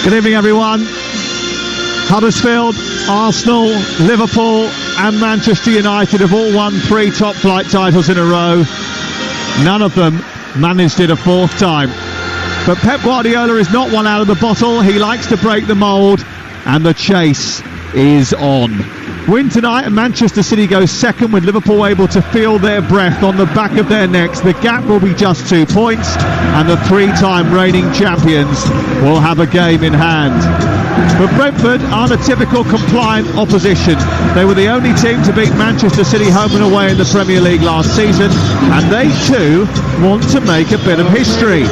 Good evening, everyone. Huddersfield, Arsenal, Liverpool and Manchester United have all won 3 top-flight titles in a row. None of them managed it a 4th time. But Pep Guardiola is not one out of the bottle. He likes to break the mould, and the chase is on. Win tonight and Manchester City goes second, with Liverpool able to feel their breath on the back of their necks. The gap will be just 2 points, and the 3-time reigning champions will have a game in hand. But Brentford aren't a typical compliant opposition. They were the only team to beat Manchester City home and away in the Premier League last season, and they too want to make a bit of history.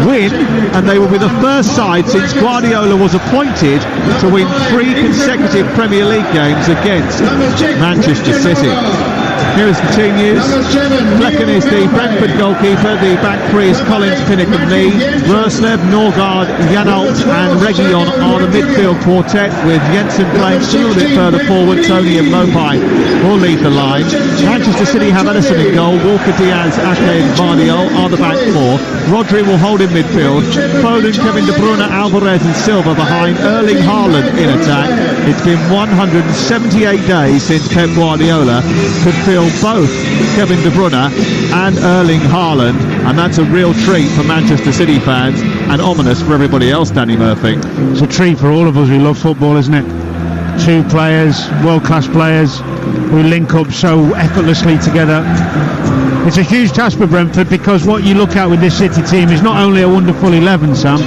Win, and they will be the first side since Guardiola was appointed to win 3 consecutive Premier League games against Manchester City. Here is the team news. Flecken is the Brentford goalkeeper. The back 3 is Collins, Pinnock and Lee. Roerslev, Norgard, Janalt and Reguilon are the midfield quartet, with Jensen playing just a little bit further forward. Tony and Mopai will lead the line. Manchester City have Ederson in goal. Walker, Diaz, Ake and Vardiol are the back 4. Rodri will hold in midfield. Foden, Kevin De Bruyne, Alvarez and Silva behind. Erling Haaland in attack. It's been 178 days since Pep Guardiola could feel both Kevin De Bruyne and Erling Haaland, and that's a real treat for Manchester City fans, and ominous for everybody else, Danny Murphy. It's a treat for all of us who love football, isn't it? 2 players, world-class players, who link up so effortlessly together. It's a huge task for Brentford, because what you look at with this City team is not only a wonderful 11, Sam.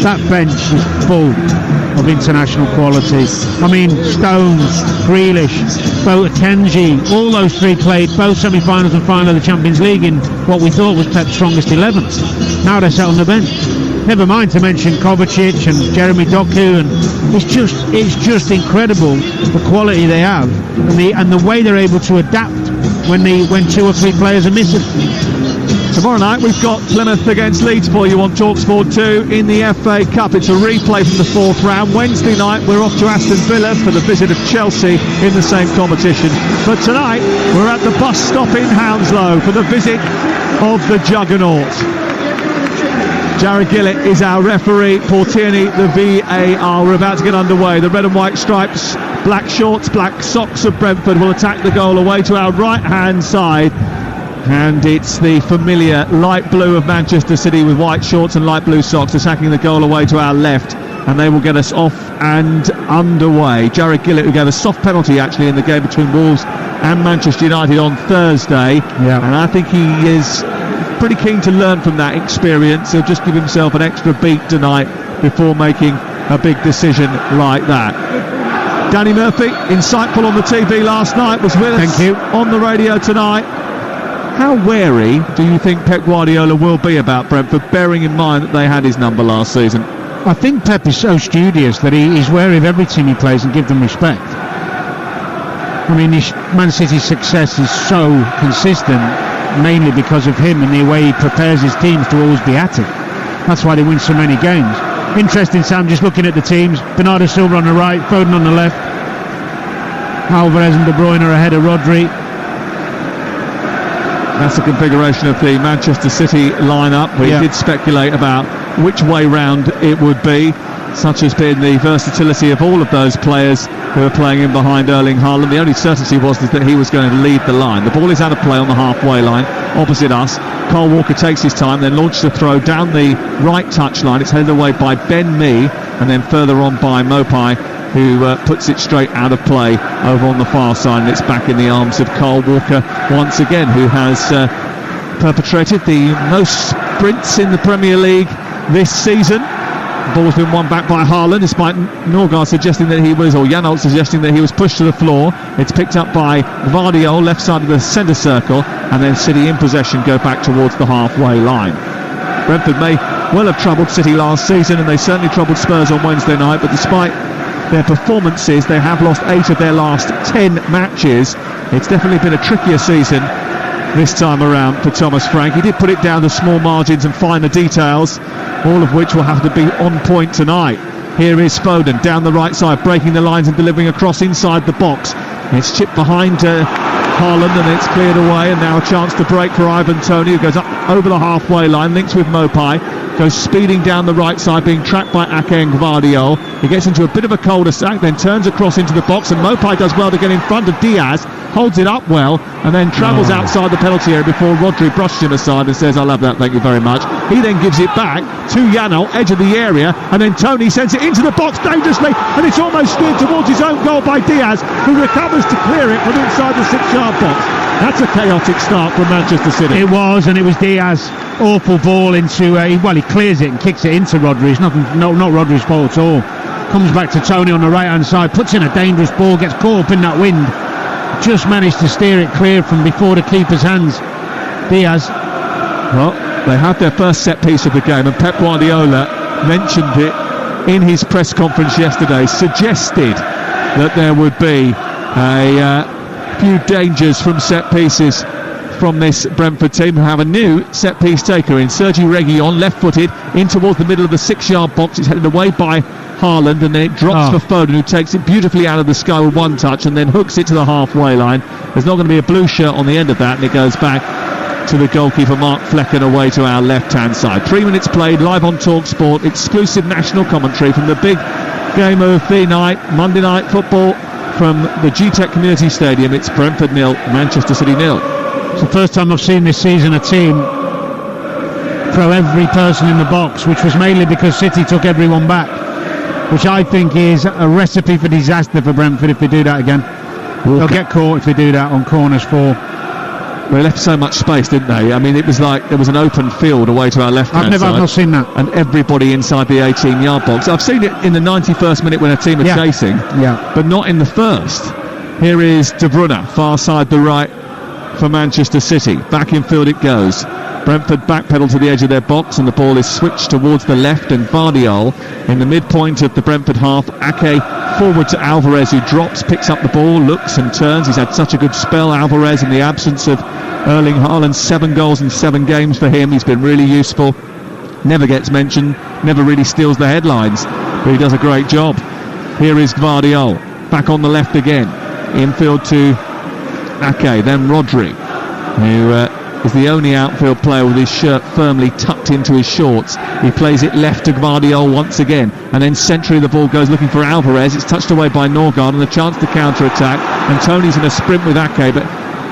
That bench is full of international quality. I mean, Stones, Grealish, Boateng, all those 3 played both semi-finals and final of the Champions League in what we thought was Pep's strongest 11. Now they're sat on the bench. Never mind to mention Kovacic and Jeremy Doku, and it's just incredible the quality they have, and the way they're able to adapt when 2 or 3 players are missing. Tomorrow night we've got Plymouth against Leeds for you on TalkSport 2 in the FA Cup. It's a replay from the 4th round. Wednesday night we're off to Aston Villa for the visit of Chelsea in the same competition. But tonight we're at the bus stop in Hounslow for the visit of the Juggernaut. Jared Gillett is our referee. Paul Tierney, the VAR. We're about to get underway. The red and white stripes, black shorts, black socks of Brentford will attack the goal away to our right-hand side. And it's the familiar light blue of Manchester City with white shorts and light blue socks attacking the goal away to our left, and they will get us off and underway. Jared Gillett, who gave a soft penalty actually in the game between Wolves and Manchester United on Thursday, and I think he is pretty keen to learn from that experience. He'll just give himself an extra beat tonight before making a big decision like that. Danny Murphy, insightful on the TV last night, was with us on the radio tonight. How wary do you think Pep Guardiola will be about Brentford, bearing in mind that they had his number last season? I think Pep is so studious that he's wary of every team he plays and give them respect. I mean, Man City's success is so consistent, mainly because of him and the way he prepares his teams to always be at it. That's why they win so many games. Interesting, Sam, just looking at the teams. Bernardo Silva on the right, Foden on the left. Alvarez and De Bruyne are ahead of Rodri. That's the configuration of the Manchester City lineup. We did speculate about which way round it would be. Such has been the versatility of all of those players who are playing in behind Erling Haaland. The only certainty was that he was going to lead the line. The ball is out of play on the halfway line opposite us. Cole Walker takes his time, then launches a throw down the right touchline. It's headed away by Ben Mee, and then further on by Mopai, who puts it straight out of play over on the far side, and it's back in the arms of Cole Walker once again, who has perpetrated the most sprints in the Premier League this season. The ball's been won back by Haaland, despite Norgard suggesting that he was, or Janalt suggesting that he was pushed to the floor. It's picked up by Vardiol, left side of the centre circle, and then City in possession go back towards the halfway line. Brentford may well have troubled City last season, and they certainly troubled Spurs on Wednesday night, but despite their performances, they have lost 8 of their last 10 matches. It's definitely been a trickier season this time around for Thomas Frank. He did put it down to small margins and finer details, all of which will have to be on point tonight. Here is Foden down the right side, breaking the lines and delivering a cross inside the box. It's chipped behind Haaland, and it's cleared away, and now a chance to break for Ivan Toney, who goes up over the halfway line, links with Mopai, goes speeding down the right side, being tracked by Ake and Gvardiol. He gets into a bit of a cul-de-sac, then turns across into the box, and Mopai does well to get in front of Diaz, holds it up well, and then travels outside the penalty area before Rodri brushes him aside and says, "I'll have that, thank you very much." He then gives it back to Janel, edge of the area, and then Toney sends it into the box dangerously, and it's almost steered towards his own goal by Diaz, who recovers to clear it from inside the 6-yard box. That's a chaotic start from Manchester City. It was, and it was Diaz. Awful ball into, he clears it and kicks it into Rodri. It's not Rodri's fault at all. Comes back to Toney on the right-hand side, puts in a dangerous ball, gets caught up in that wind. Just managed to steer it clear from before the keeper's hands. Diaz. Well, they had their first set piece of the game, and Pep Guardiola mentioned it in his press conference yesterday, suggested that there would be a few dangers from set pieces from this Brentford team, who have a new set piece taker in Sergi Reguilon, left-footed in towards the middle of the 6-yard box. It's headed away by Haaland, and then it drops for Foden, who takes it beautifully out of the sky with one touch and then hooks it to the halfway line. There's not going to be a blue shirt on the end of that, and it goes back to the goalkeeper Mark Flecken away to our left-hand side. 3 minutes played, live on TalkSport, exclusive national commentary from the big game of the night, Monday Night Football from the G-Tech Community Stadium. It's Brentford 0, Manchester City 0. It's the first time I've seen this season a team throw every person in the box, which was mainly because City took everyone back, which I think is a recipe for disaster for Brentford if they do that again. They'll get caught if they do that on corners for. They left so much space, didn't they? I mean, it was like there was an open field away to our left-hand side. I've not seen that. And everybody inside the 18-yard box. I've seen it in the 91st minute when a team are chasing, but not in the first. Here is De Bruyne, far side the right for Manchester City. Back in field it goes. Brentford backpedal to the edge of their box, and the ball is switched towards the left, and Gvardiol in the midpoint of the Brentford half. Ake forward to Alvarez, who drops, picks up the ball, looks and turns. He's had such a good spell, Alvarez, in the absence of Erling Haaland. 7 goals in 7 games for him. He's been really useful. Never gets mentioned, never really steals the headlines, but he does a great job. Here is Gvardiol, back on the left again. Infield to Ake, then Rodri, who is the only outfield player with his shirt firmly tucked into his shorts. He plays it left to Gvardiol once again, and then centrally the ball goes looking for Alvarez. It's touched away by Norgard, and a chance to counter-attack, and Toney's in a sprint with Ake, but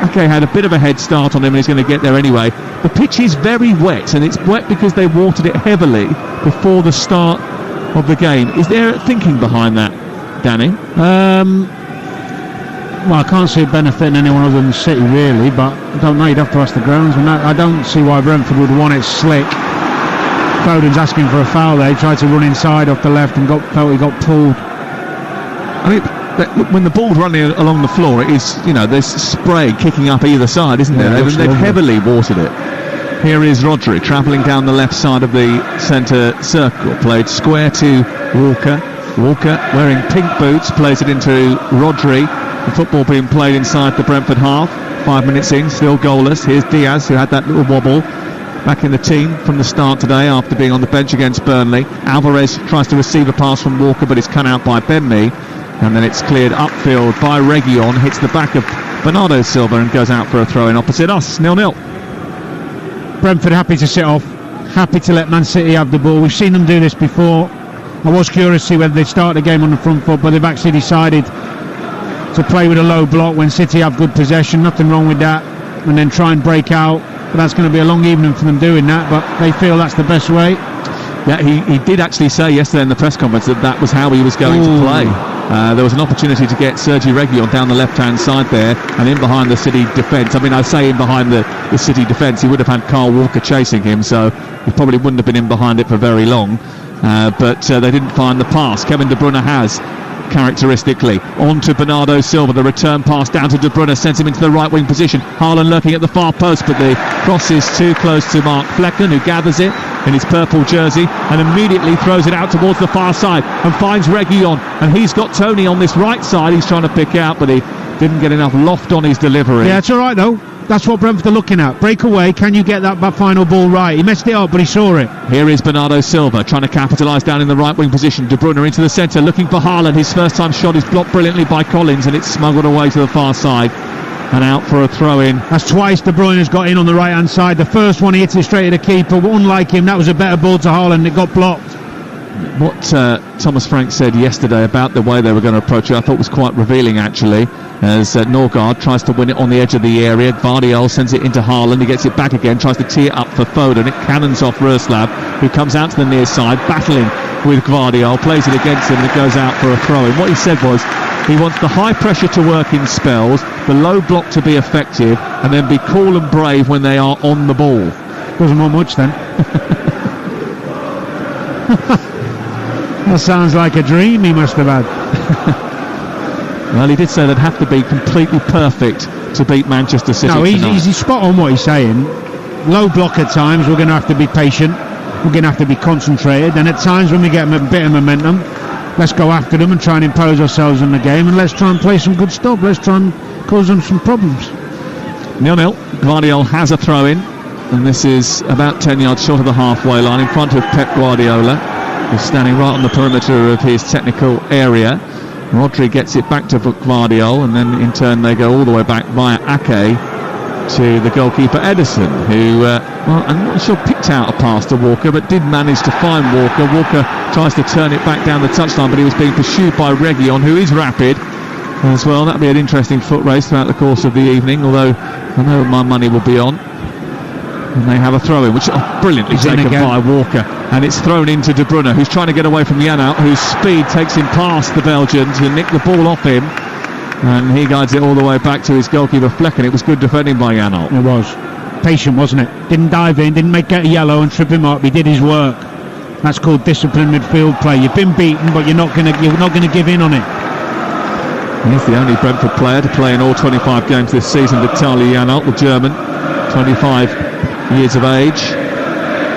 Ake had a bit of a head start on him, and he's going to get there anyway. The pitch is very wet, and it's wet because they watered it heavily before the start of the game. Is there thinking behind that, Danny? Well, I can't see it benefiting anyone other than City, really, but I don't know. You'd have to ask the groundsman. I don't see why Brentford would want it slick. Foden's asking for a foul there. He tried to run inside off the left and felt he got pulled. I mean, when the ball's running along the floor, it is, there's spray kicking up either side, isn't there? They've heavily watered it. Here is Rodri travelling down the left side of the centre circle. Played square to Walker. Walker, wearing pink boots, plays it into Rodri. The football being played inside the Brentford half. 5 minutes in, still goalless. Here's Diaz, who had that little wobble. Back in the team from the start today after being on the bench against Burnley. Alvarez tries to receive a pass from Walker, but it's cut out by Benme. And then it's cleared upfield by Reguilon. Hits the back of Bernardo Silva and goes out for a throw-in opposite us. 0-0. Brentford happy to sit off. Happy to let Man City have the ball. We've seen them do this before. I was curious to see whether they'd start the game on the front foot, but they've actually decided to play with a low block when City have good possession. Nothing wrong with that, and then try and break out. But that's going to be a long evening for them doing that, but they feel that's the best way. Yeah, he did actually say yesterday in the press conference that was how he was going to play. There was an opportunity to get Sergi Reguilon down the left-hand side there and in behind the City defence. I mean, I say in behind the City defence, he would have had Kyle Walker chasing him, so he probably wouldn't have been in behind it for very long. But they didn't find the pass. Kevin De Bruyne has, characteristically, on to Bernardo Silva. The return pass down to De Bruyne sends him into the right wing position. Haaland lurking at the far post, but the cross is too close to Mark Flecken, who gathers it in his purple jersey and immediately throws it out towards the far side and finds Reguilon, and he's got Toney on this right side he's trying to pick out, but he didn't get enough loft on his delivery. Yeah, it's alright though. That's what Brentford are looking at. Breakaway, can you get that final ball right? He messed it up, but he saw it. Here is Bernardo Silva trying to capitalise down in the right wing position. De Bruyne into the centre, looking for Haaland. His first time shot is blocked brilliantly by Collins, and it's smuggled away to the far side. and out for a throw-in. That's twice De Bruyne has got in on the right-hand side. The first one he hits it straight at the keeper. Unlike him, that was a better ball to Haaland. It got blocked. What Thomas Frank said yesterday about the way they were going to approach it, I thought was quite revealing, actually, as Norgard tries to win it on the edge of the area. Gvardiol sends it into Haaland. He gets it back again, tries to tee it up for Foden. It cannons off Roeslav, who comes out to the near side, battling with Gvardiol, plays it against him, and it goes out for a throw-in. What he said was he wants the high pressure to work in spells, the low block to be effective, and then be cool and brave when they are on the ball. Doesn't want much then. That sounds like a dream he must have had. Well, he did say they'd have to be completely perfect to beat Manchester City. No, he's spot on what he's saying. Low block at times, we're going to have to be patient. We're going to have to be concentrated. And at times when we get a bit of momentum, let's go after them and try and impose ourselves in the game. And let's try and play some good stuff. Let's try and cause them some problems. 0-0. Gvardiol has a throw-in. And this is about 10 yards short of the halfway line in front of Pep Guardiola, who's standing right on the perimeter of his technical area. Rodri gets it back to Gvardiol, and then in turn they go all the way back via Ake to the goalkeeper Ederson, who, well, I'm not sure picked out a pass to Walker, but did manage to find Walker. Walker tries to turn it back down the touchline, but he was being pursued by Reguilon, who is rapid as well. That'll be an interesting foot race throughout the course of the evening, although I know my money will be on. And they have a throw-in, which is brilliantly taken by Walker. And it's thrown into De Bruyne, who's trying to get away from Janelt, whose speed takes him past the Belgians, who nick the ball off him. And he guides it all the way back to his goalkeeper Flecken. It was good defending by Janelt. It was. Patient, wasn't it? Didn't dive in, didn't get a yellow and trip him up. He did his work. That's called disciplined midfield play. You've been beaten, but you're not going to give in on it. He's the only Brentford player to play in all 25 games this season, Vitaly Janelt, the German, 25 years of age.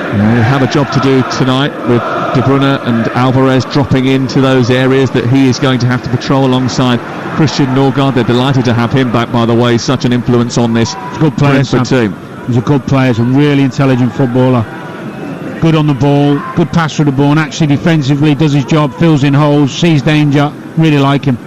They have a job to do tonight with De Bruyne and Alvarez dropping into those areas that he is going to have to patrol alongside Christian Norgard. They're delighted to have him back, by the way. Such an influence on this Brentford team. He's a good player, he's a really intelligent footballer. Good on the ball, good pass through the ball, and actually defensively does his job, fills in holes, sees danger. Really like him.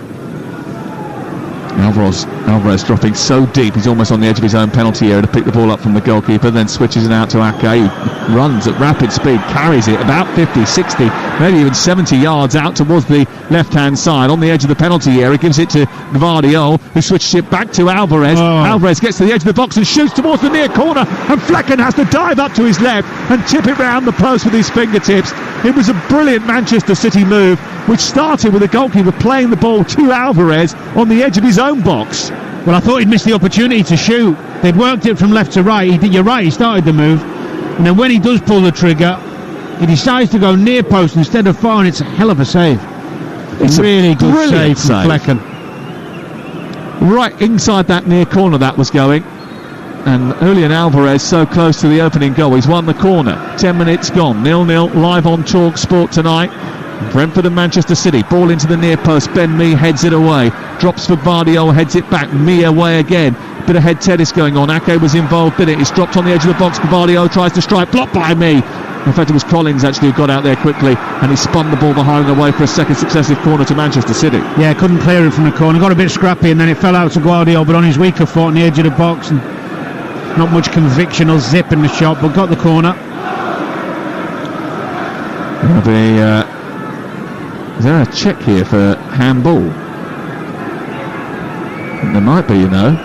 Alvarez dropping so deep, he's almost on the edge of his own penalty area to pick the ball up from the goalkeeper, then switches it out to Ake, who runs at rapid speed, carries it about 50, 60, maybe even 70 yards out towards the left-hand side on the edge of the penalty area, gives it to Gvardiol, who switches it back to Alvarez. Alvarez gets to the edge of the box and shoots towards the near corner, and Flecken has to dive up to his left and tip it round the post with his fingertips. It was a brilliant Manchester City move, which started with the goalkeeper playing the ball to Alvarez on the edge of his own box. Well, I thought he'd missed the opportunity to shoot. They'd worked it from left to right. You're right, he started the move. And then when he does pull the trigger, he decides to go near post instead of far, and it's a hell of a save. It's a really good save from Flecken. Right inside that near corner that was going. And Julian Alvarez so close to the opening goal. He's won the corner. 10 minutes gone. 0-0 live on Talk Sport tonight. Brentford and Manchester City. Ball into the near post. Ben Mee heads it away. Drops for Gvardiol, heads it back. Mee away again. Bit of head tennis going on. Ake was involved in it. It's dropped on the edge of the box. Gvardiol tries to strike. Blocked by Mee. In fact, it was Collins actually who got out there quickly, and he spun the ball behind away for a second successive corner to Manchester City. Yeah, couldn't clear it from the corner. Got a bit scrappy, and then it fell out to Gvardiol, but on his weaker foot on the edge of the box, and not much conviction or zip in the shot, but got the corner. There'll be, is there a check here for handball? There might be, you know.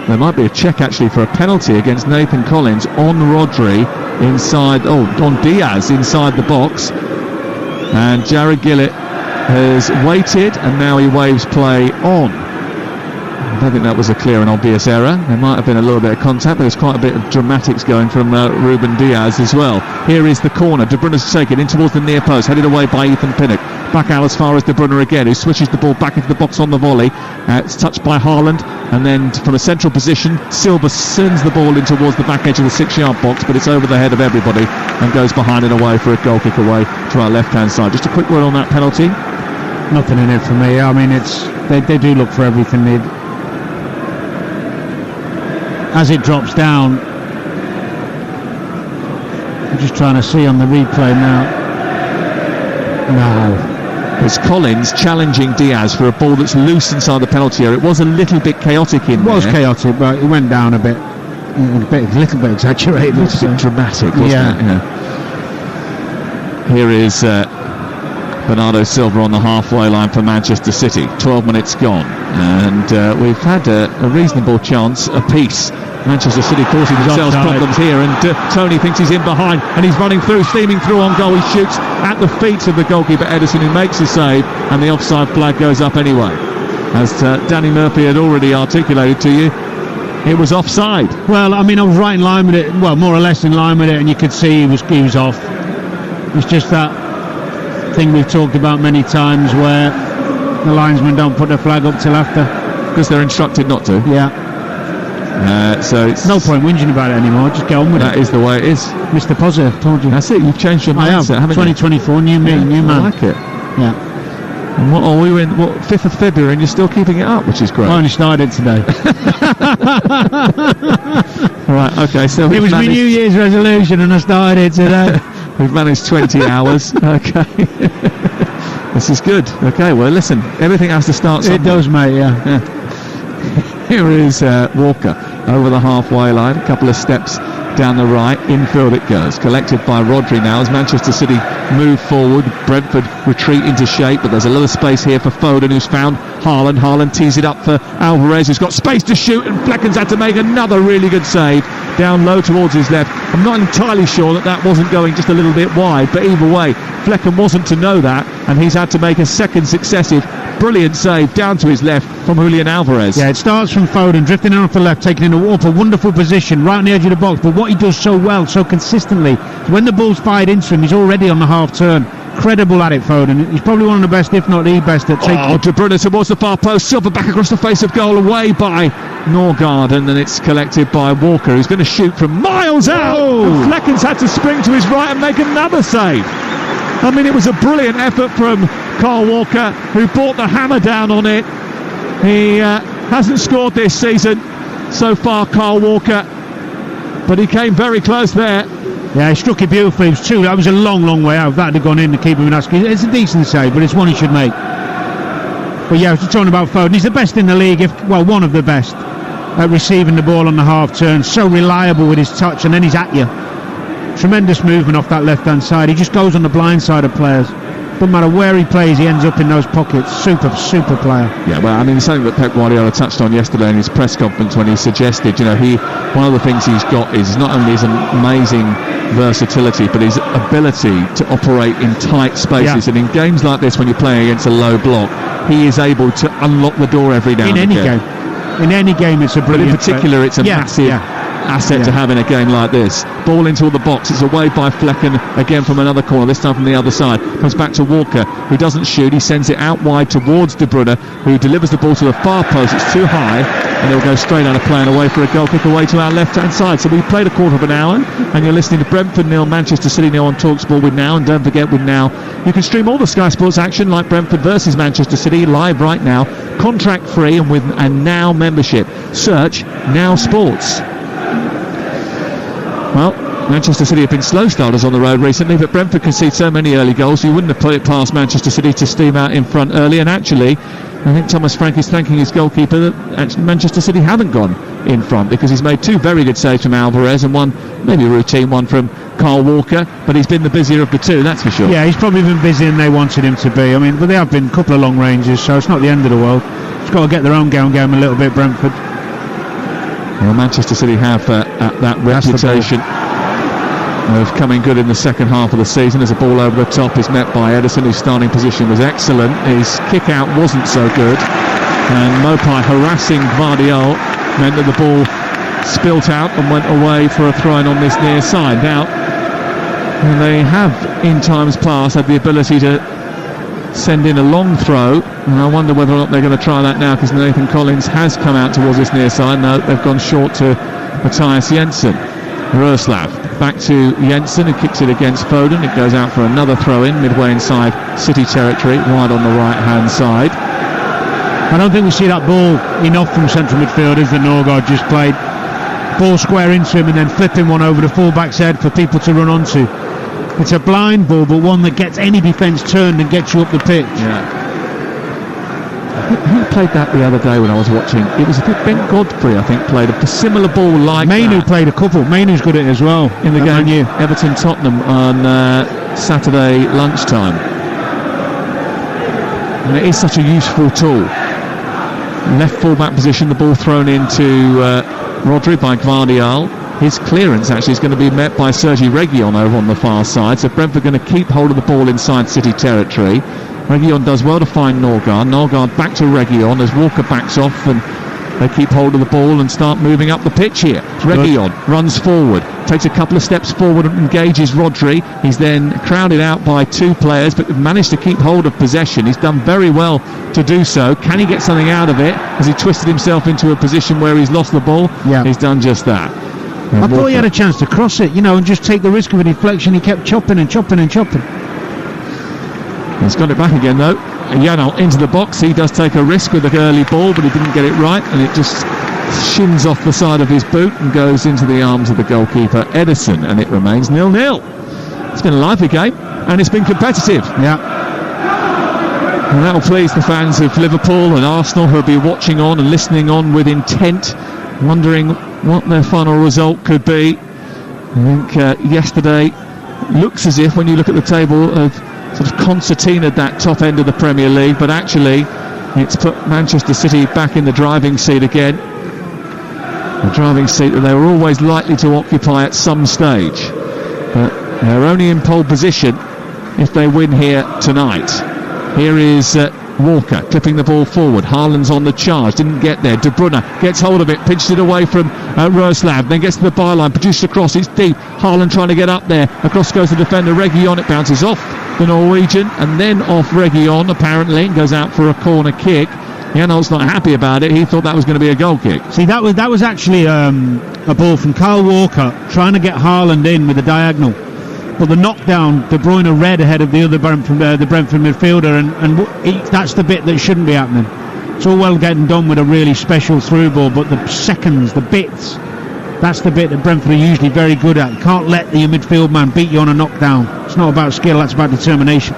There might be a check actually for a penalty against Nathan Collins on Rodri inside, on Diaz inside the box. And Jared Gillett has waited, and now he waves play on. I don't think that was a clear and obvious error. There might have been a little bit of contact, but there's quite a bit of dramatics going from Ruben Diaz as well. Here is the corner. De Bruyne's taken in towards the near post, headed away by Ethan Pinnock. Back out as far as De Bruyne again, who switches the ball back into the box on the volley. It's touched by Haaland, and then from a central position, Silva sends the ball in towards the back edge of the 6-yard box, but it's over the head of everybody and goes behind and away for a goal kick away to our left-hand side. Just a quick word on that penalty. Nothing in it for me. I mean, they do look for everything. As it drops down, I'm just trying to see on the replay now. No, was Collins challenging Diaz for a ball that's loose inside the penalty area. It was a little bit chaotic in there. It was chaotic, but it went down a little bit exaggerated. A little bit dramatic, wasn't it? Yeah. Here is Bernardo Silva on the halfway line for Manchester City. 12 minutes gone, and we've had a reasonable chance apiece. Manchester City causing themselves problems here, and Tony thinks he's in behind, and he's running through, steaming through on goal. He shoots at the feet of the goalkeeper Ederson, who makes the save, and the offside flag goes up anyway. As Danny Murphy had already articulated to you, it was offside. Well, I mean, I was right in line with it, well, more or less in line with it, and you could see he was off. It's just that thing we've talked about many times where the linesmen don't put their flag up till after. Because they're instructed not to. Yeah. So it's no point whinging about it anymore. Just get on with it. That is the way it is. Mr. Positive, told you. That's it. You've changed your mindset, haven't 2024, you? New me, new man. I like it. Yeah. And what are we in? 5th of February, and you're still keeping it up, which is great. I only started today. Right. Okay. So it was my New Year's resolution, and I started today. We've managed 20 hours. Okay. This is good. Okay. Well, listen. Everything has to start somewhere. It does, mate. Yeah. Here is Walker over the halfway line, a couple of steps down the right, infield it goes, collected by Rodri now as Manchester City move forward. Brentford retreat into shape, but there's a little space here for Foden, who's found Haaland tees it up for Alvarez, who's got space to shoot, and Flecken's had to make another really good save down low towards his left. I'm not entirely sure that wasn't going just a little bit wide, but either way, Flecken wasn't to know that, and he's had to make a second successive brilliant save down to his left from Julian Alvarez. Yeah, it starts from Foden drifting in off the left, taking in a wonderful position right on the edge of the box, but what he does so well, so consistently, when the ball's fired into him, he's already on the half turn. Credible at it, Foden. He's probably one of the best, if not the best, at taking... De Bruyne towards the far post, Silva back across the face of goal, away by Norgard, and then it's collected by Walker, who's going to shoot from miles out. And Flecken's had to spring to his right and make another save. I mean, it was a brilliant effort from Kyle Walker, who brought the hammer down on it. He hasn't scored this season so far, Kyle Walker, but he came very close there. Yeah, he struck it beautifully. It was true. That was a long, long way out. That had gone in, the keeper would ask. It's a decent save, but it's one he should make. But yeah, I was just talking about Foden. He's the best in the league, one of the best at receiving the ball on the half turn. So reliable with his touch, and then he's at you. Tremendous movement off that left-hand side. He just goes on the blind side of players. Doesn't matter where he plays, he ends up in those pockets. Super player. Yeah, well, I mean, something that Pep Guardiola touched on yesterday in his press conference when he suggested, one of the things he's got is not only his amazing versatility, but his ability to operate in tight spaces. Yeah. And in games like this, when you're playing against a low block, he is able to unlock the door every now and again. In any game, it's a brilliant. But in particular, it's a massive asset to have in a game like this. Ball into the box, it's away by Flecken again from another corner, this time from the other side. Comes back to Walker, who doesn't shoot, he sends it out wide towards De Bruyne, who delivers the ball to the far post. It's too high, and it'll go straight out of play and away for a goal kick away to our left hand side. So we've played a quarter of an hour, and you're listening to Brentford 0, Manchester City 0 on TalkSport with Now. And don't forget, with Now you can stream all the Sky Sports action like Brentford versus Manchester City live right now, contract free, and with a Now membership. Search Now Sports. Well, Manchester City have been slow starters on the road recently, but Brentford conceded so many early goals, you wouldn't have put it past Manchester City to steam out in front early. And actually, I think Thomas Frank is thanking his goalkeeper that actually Manchester City haven't gone in front, because he's made two very good saves from Alvarez and one, maybe a routine one, from Kyle Walker, but he's been the busier of the two, that's for sure. Yeah, he's probably been busier than they wanted him to be. I mean, but they have been a couple of long ranges, so it's not the end of the world. It's got to get their own game a little bit, Brentford. Well, Manchester City have that reputation of coming good in the second half of the season, as a ball over the top is met by Ederson, whose starting position was excellent. His kick out wasn't so good, and Mopai harassing Gvardiol meant that the ball spilt out and went away for a throw-in on this near side. Now, they have in times past had the ability to send in a long throw, and I wonder whether or not they're going to try that now, because Nathan Collins has come out towards this near side. No, they've gone short to Matthias Jensen. Roslav back to Jensen, who kicks it against Foden. It goes out for another throw-in midway inside City territory, wide on the right-hand side. I don't think we see that ball enough from central midfielders that Norgard just played. Ball square into him and then flipping one over the full-back's head for people to run onto. It's a blind ball, but one that gets any defence turned and gets you up the pitch. Yeah. Who played that the other day when I was watching? It was Ben Godfrey, I think, played a similar ball like Mainu that. played a couple. Mainu's good at it as well. In the game, Everton-Tottenham on Saturday lunchtime. And it is such a useful tool. Left full-back position, the ball thrown into Rodri by Gvardiol. His clearance actually is going to be met by Sergi Reguilon over on the far side. So Brentford going to keep hold of the ball inside City territory. Reguilon does well to find Norgard. Norgard back to Reguilon as Walker backs off, and they keep hold of the ball and start moving up the pitch here. Reguilon runs forward, takes a couple of steps forward and engages Rodri. He's then crowded out by two players, but managed to keep hold of possession. He's done very well to do so. Can he get something out of it? Has he twisted himself into a position where he's lost the ball? Yeah. He's done just that. I thought he had a chance to cross it, and just take the risk of a deflection. He kept chopping and chopping and chopping. He's got it back again though. Yanal into the box. He does take a risk with the early ball, but he didn't get it right, and it just shins off the side of his boot and goes into the arms of the goalkeeper Edison, and it remains 0-0. It's been a lively game, and it's been competitive. Yeah. And that will please the fans of Liverpool and Arsenal, who will be watching on and listening on with intent, wondering what their final result could be. I think yesterday looks as if, when you look at the table, of sort of concertinaed that top end of the Premier League, but actually it's put Manchester City back in the driving seat again. The driving seat that they were always likely to occupy at some stage. But they're only in pole position if they win here tonight. Here is Walker clipping the ball forward. Haaland's on the charge, didn't get there. De Bruyne gets hold of it, pinched it away from Roeslav, then gets to the byline, produced a cross, it's deep. Haaland trying to get up there. Across goes the defender Reguilon, it bounces off the Norwegian and then off Reguilon apparently, and goes out for a corner kick. Janol's not happy about it. He thought that was going to be a goal kick. See, that was actually a ball from Kyle Walker trying to get Haaland in with a diagonal. But the knockdown, De Bruyne read ahead of the other Brentford midfielder, and that's the bit that shouldn't be happening. It's all well getting done with a really special through ball, but the seconds, the bits, that's the bit that Brentford are usually very good at. You can't let the midfield man beat you on a knockdown. It's not about skill, that's about determination.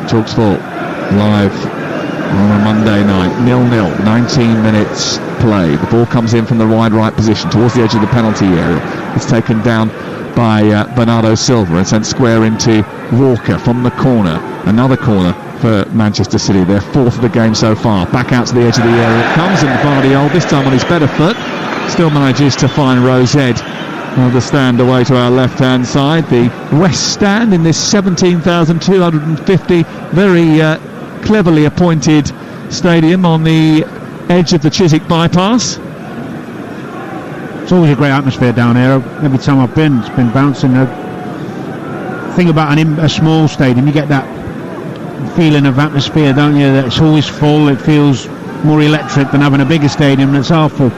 TalkSport live on a Monday night, 0-0, 19 minutes play. The ball comes in from the wide right position towards the edge of the penalty area. It's taken down by Bernardo Silva and sent square into Walker from the corner. Another corner for Manchester City, their fourth of the game so far. Back out to the edge of the area it comes, and Gvardiol, this time on his better foot, still manages to find Rosed on the stand away to our left hand side. The west stand in this 17,250 very cleverly appointed stadium on the edge of the Chiswick bypass. It's always a great atmosphere down here. Every time I've been, it's been bouncing. The thing about a small stadium, you get that feeling of atmosphere, don't you? That it's always full. It feels more electric than having a bigger stadium that's half full.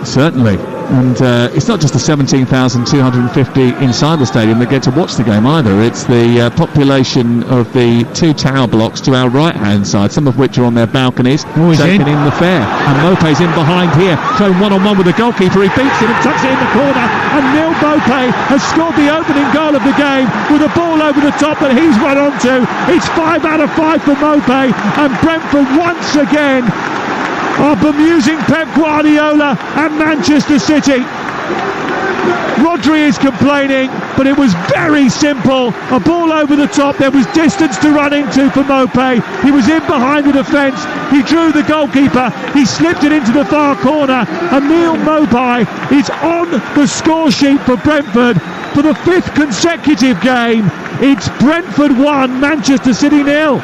Certainly. And it's not just the 17,250 inside the stadium that get to watch the game either. It's the population of the two tower blocks to our right hand side, some of which are on their balconies, taking in the fair. And Mopé's in behind here, shown one-on-one with the goalkeeper. He beats him and tucks it in the corner, and Neil Mopé has scored the opening goal of the game with a ball over the top that he's run onto. It's 5 out of 5 for Mopé, and Brentford once again are bemusing Pep Guardiola and Manchester City. Rodri is complaining, but it was very simple. A ball over the top, there was distance to run into for Mopé. He was in behind the defence, he drew the goalkeeper, he slipped it into the far corner, and Neil Mopé is on the score sheet for Brentford for the 5th consecutive game. It's Brentford 1, Manchester City 0.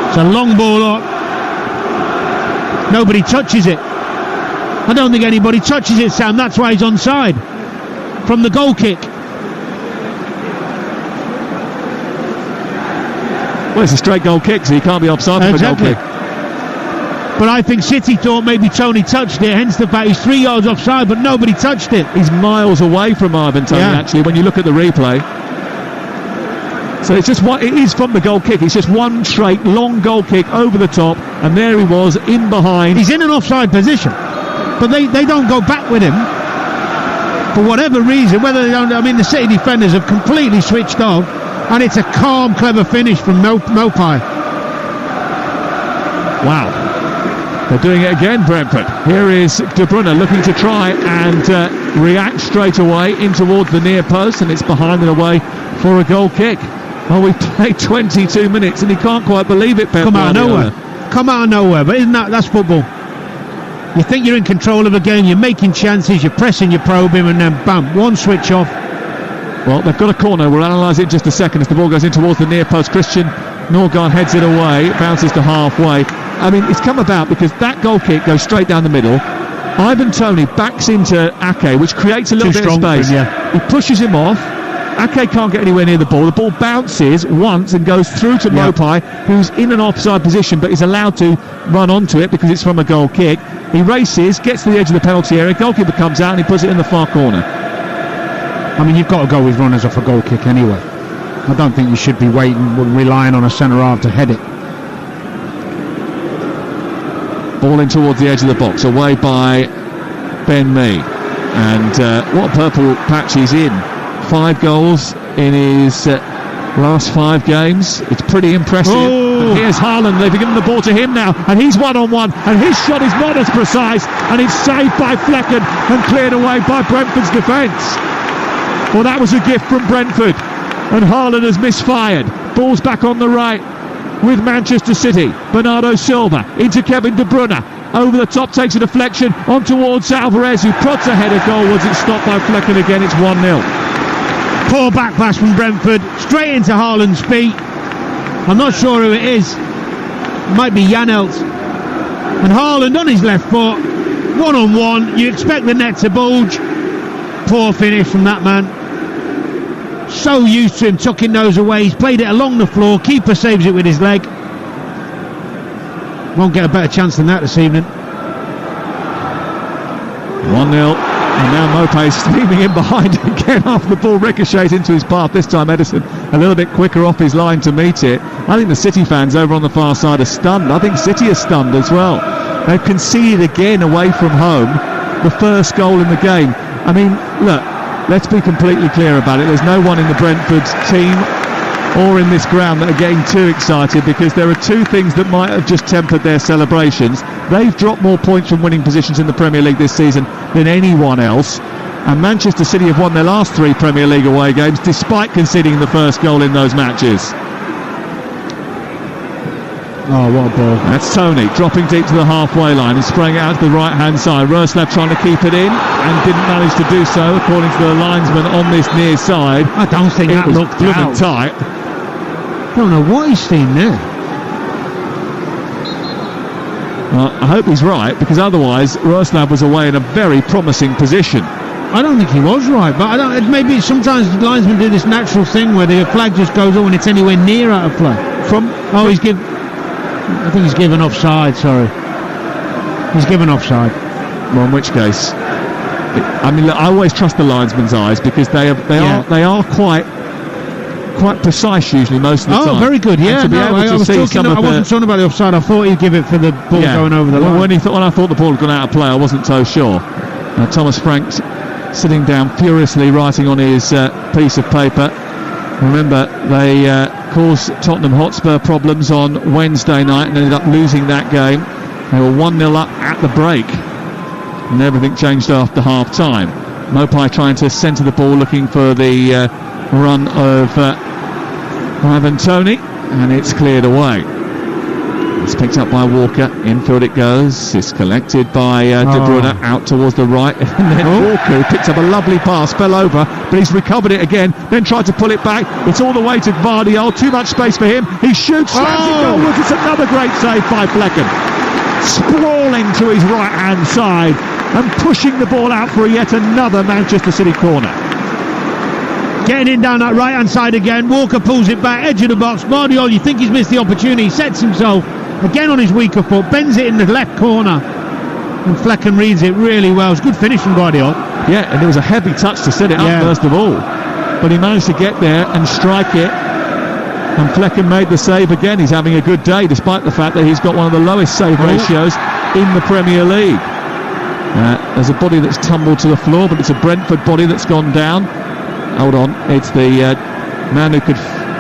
It's a long ball up. Nobody touches it. I don't think anybody touches it, Sam. That's why he's onside from the goal kick. Well, it's a straight goal kick, so you can't be offside from a goal kick. But I think City thought maybe Tony touched it, hence the fact he's 3 yards offside, but nobody touched it. He's miles away from Ivan Toney, actually, when you look at the replay. So it's just it is from the goal kick. It's just one straight long goal kick over the top, and there he was in behind. He's in an offside position, but they don't go back with him. for whatever reason, whether they don't, I mean, the City defenders have completely switched off, and it's a calm, clever finish from Mopai. Wow. They're doing it again, Brentford. Here is De Bruyne looking to try and react straight away in towards the near post, and it's behind and away for a goal kick. Oh, we've played 22 minutes and he can't quite believe it, Pep. Come out of nowhere. Come out of nowhere, but isn't that's football? You think you're in control of a game, you're making chances, you're pressing, you're probing, and then bam, one switch off. Well, they've got a corner. We'll analyse it in just a second as the ball goes in towards the near post. Christian Norgard heads it away, bounces to halfway. I mean, it's come about because that goal kick goes straight down the middle. Ivan Toney backs into Ake, which creates a little bit of space. He pushes him off. Ake can't get anywhere near the ball. The ball bounces once and goes through to Mopai, who's in an offside position but is allowed to run onto it because it's from a goal kick. He races, gets to the edge of the penalty area, goalkeeper comes out and he puts it in the far corner. I mean, you've got to go with runners off a goal kick anyway. I don't think you should be relying on a centre-half to head it. Ball in towards the edge of the box, away by Ben Mee. And what a purple patch he's in. 5 goals in his last 5 games. It's pretty impressive. And here's Haaland. They've given the ball to him now, and he's one-on-one, and his shot is not as precise, and it's saved by Flecken and cleared away by Brentford's defence. Well, that was a gift from Brentford, and Haaland has misfired. Ball's back on the right with Manchester City. Bernardo Silva into Kevin De Bruyne. Over the top, takes a deflection on towards Alvarez, who prods a header goalwards. It's stopped by Flecken again. It's 1-0. Poor back pass from Brentford, straight into Haaland's feet. I'm not sure who it is. It might be Janelt. And Haaland on his left foot, one-on-one. You expect the net to bulge. Poor finish from that man. So used to him tucking those away. He's played it along the floor. Keeper saves it with his leg. Won't get a better chance than that this evening. 1-0. And now Mopai steaming in behind again after the ball ricocheted into his path. This time Edison a little bit quicker off his line to meet it. I think the City fans over on the far side are stunned. I think City are stunned as well. They've conceded again away from home the first goal in the game. I mean, look, let's be completely clear about it. There's no one in the Brentford team or in this ground that are getting too excited, because there are 2 things that might have just tempered their celebrations. They've dropped more points from winning positions in the Premier League this season than anyone else, and Manchester City have won their last 3 Premier League away games despite conceding the first goal in those matches. Oh, what a ball. That's Toney dropping deep to the halfway line and spraying it out to the right hand side. Roerslev trying to keep it in and didn't manage to do so, according to the linesman on this near side. I don't think that looked out. Tight. I don't know what he's seen there. Well, I hope he's right, because otherwise Roerslev was away in a very promising position. I don't think he was right, but I don't. Maybe sometimes the linesmen do this natural thing where the flag just goes on when it's anywhere near out of play. I think he's given offside. Sorry, he's given offside. Well, in which case, I mean, look, I always trust the linesman's eyes, because they are quite precise usually most of the time. Oh, very good. Yeah, I wasn't talking about the offside. I thought he'd give it for the ball going over the line. When I thought the ball had gone out of play, I wasn't so sure. Thomas Frank sitting down furiously writing on his piece of paper. Remember, they caused Tottenham Hotspur problems on Wednesday night and ended up losing that game. They were 1-0 up at the break, and everything changed after half time. Mopai trying to centre the ball, looking for the run of Ivan Toney, and it's cleared away. It's picked up by Walker. Infield it goes. It's collected by De Bruyne out towards the right, and then Walker picks up a lovely pass, fell over, but he's recovered it again, then tried to pull it back. It's all the way to Gvardiol. Too much space for him. He shoots, slams it goalwards. It's another great save by Flecken. Sprawling to his right hand side and pushing the ball out for yet another Manchester City corner. Getting in down that right hand side again. Walker pulls it back, edge of the box. Gvardiol, you think he's missed the opportunity, sets himself again on his weaker foot, bends it in the left corner, and Flecken reads it really well. It's good finish from Gvardiol. Yeah, and it was a heavy touch to set it up first of all, but he managed to get there and strike it, and Flecken made the save again. He's having a good day, despite the fact that he's got one of the lowest save ratios in the Premier League. There's a body that's tumbled to the floor, but it's a Brentford body that's gone down. Hold on, it's the man who could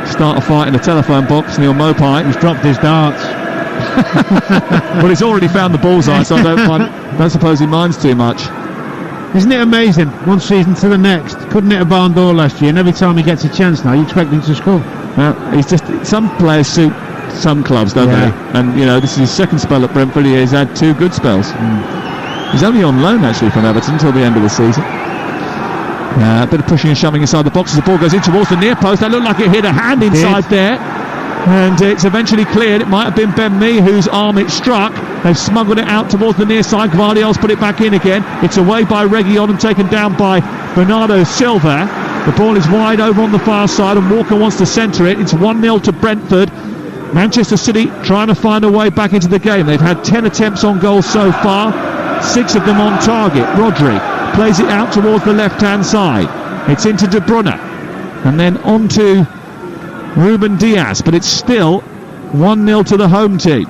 start a fight in a telephone box, Neil Mopai. He's dropped his darts. Well, he's already found the bullseye, so I don't suppose he minds too much. Isn't it amazing? One season to the next. Couldn't hit a barn door last year, and every time he gets a chance now, you expect him to score. Well, he's just, some players suit some clubs, don't they? And this is his second spell at Brentford. He has had 2 good spells. He's only on loan actually from Everton until the end of the season. A bit of pushing and shoving inside the box as the ball goes in towards the near post. That looked like it hit a hand inside there, and it's eventually cleared. It might have been Ben Mee whose arm it struck. They've smuggled it out towards the near side. Guardiola's put it back in again. It's away by Reguilon and taken down by Bernardo Silva. The ball is wide over on the far side, and Walker wants to centre it. It's 1-0 to Brentford. Manchester City trying to find a way back into the game. They've had 10 attempts on goal so far, 6 of them on target. Rodri plays it out towards the left-hand side. It's into De Bruyne, and then on to Ruben Diaz, but it's still 1-0 to the home team.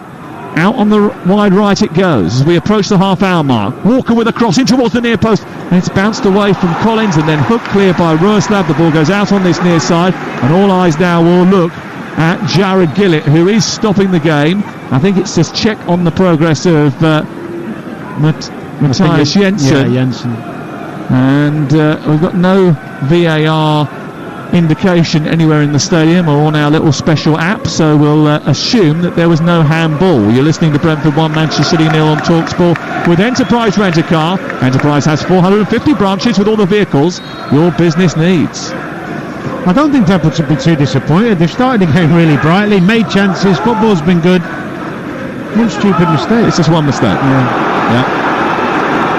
Out on the wide right it goes as we approach the half-hour mark. Walker with a cross in towards the near post, and it's bounced away from Collins and then hooked clear by Roerslev. The ball goes out on this near side, and all eyes now will look at Jared Gillett, who is stopping the game. I think it's just check on the progress of Matthias Jensen. Yeah, Jensen. And we've got no VAR indication anywhere in the stadium or on our little special app, so we'll assume that there was no handball. You're listening to Brentford 1, Manchester City 0 on TalkSport with Enterprise Rent-A-Car. Enterprise has 450 branches with all the vehicles your business needs. I don't think Brentford should be too disappointed. They've started the game really brightly, made chances, football's been good. One stupid mistake. It's just one mistake.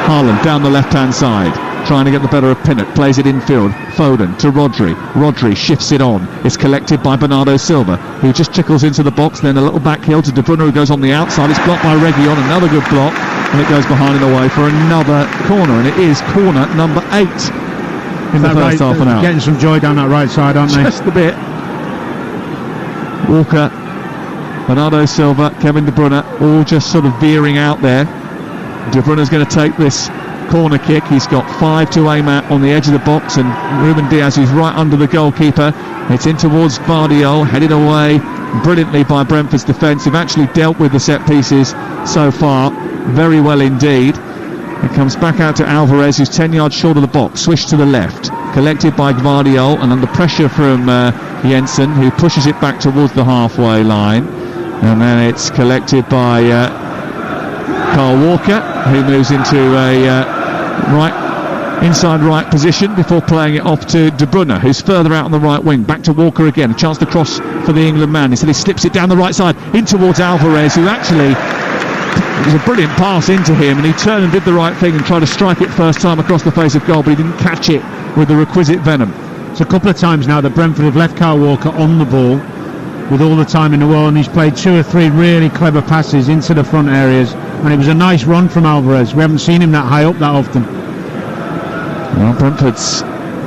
Haaland down the left-hand side, trying to get the better of Pinnock, plays it infield. Foden to Rodri. Rodri shifts it on. It's collected by Bernardo Silva, who just trickles into the box, then a little back heel to De Bruyne, who goes on the outside. It's blocked by Reguilon, another good block, and it goes behind and away for another corner, and it is corner number 8 in the first half an hour. Getting some joy down that right side, aren't they? Just a bit. Walker, Bernardo Silva, Kevin De Bruyne, all just sort of veering out there. De Bruyne's going to take this corner kick. He's got 5 to aim at on the edge of the box, and Ruben Diaz, who's right under the goalkeeper. It's in towards Guardiola, headed away brilliantly by Brentford's defence. They've actually dealt with the set pieces so far very well indeed. It comes back out to Alvarez, who's 10 yards short of the box. Swish to the left, collected by Guardiola, and under pressure from Jensen, who pushes it back towards the halfway line. And then it's collected by Carl Walker, who moves into a inside right position before playing it off to De Bruyne, who's further out on the right wing. Back to Walker again, a chance to cross for the England man. Instead he slips it down the right side in towards Alvarez, who actually, it was a brilliant pass into him, and he turned and did the right thing and tried to strike it first time across the face of goal, but he didn't catch it with the requisite venom. It's a couple of times now that Brentford have left Carl Walker on the ball with all the time in the world, and he's played 2 or 3 really clever passes into the front areas, and it was a nice run from Alvarez. We haven't seen him that high up that often. Well, Brentford's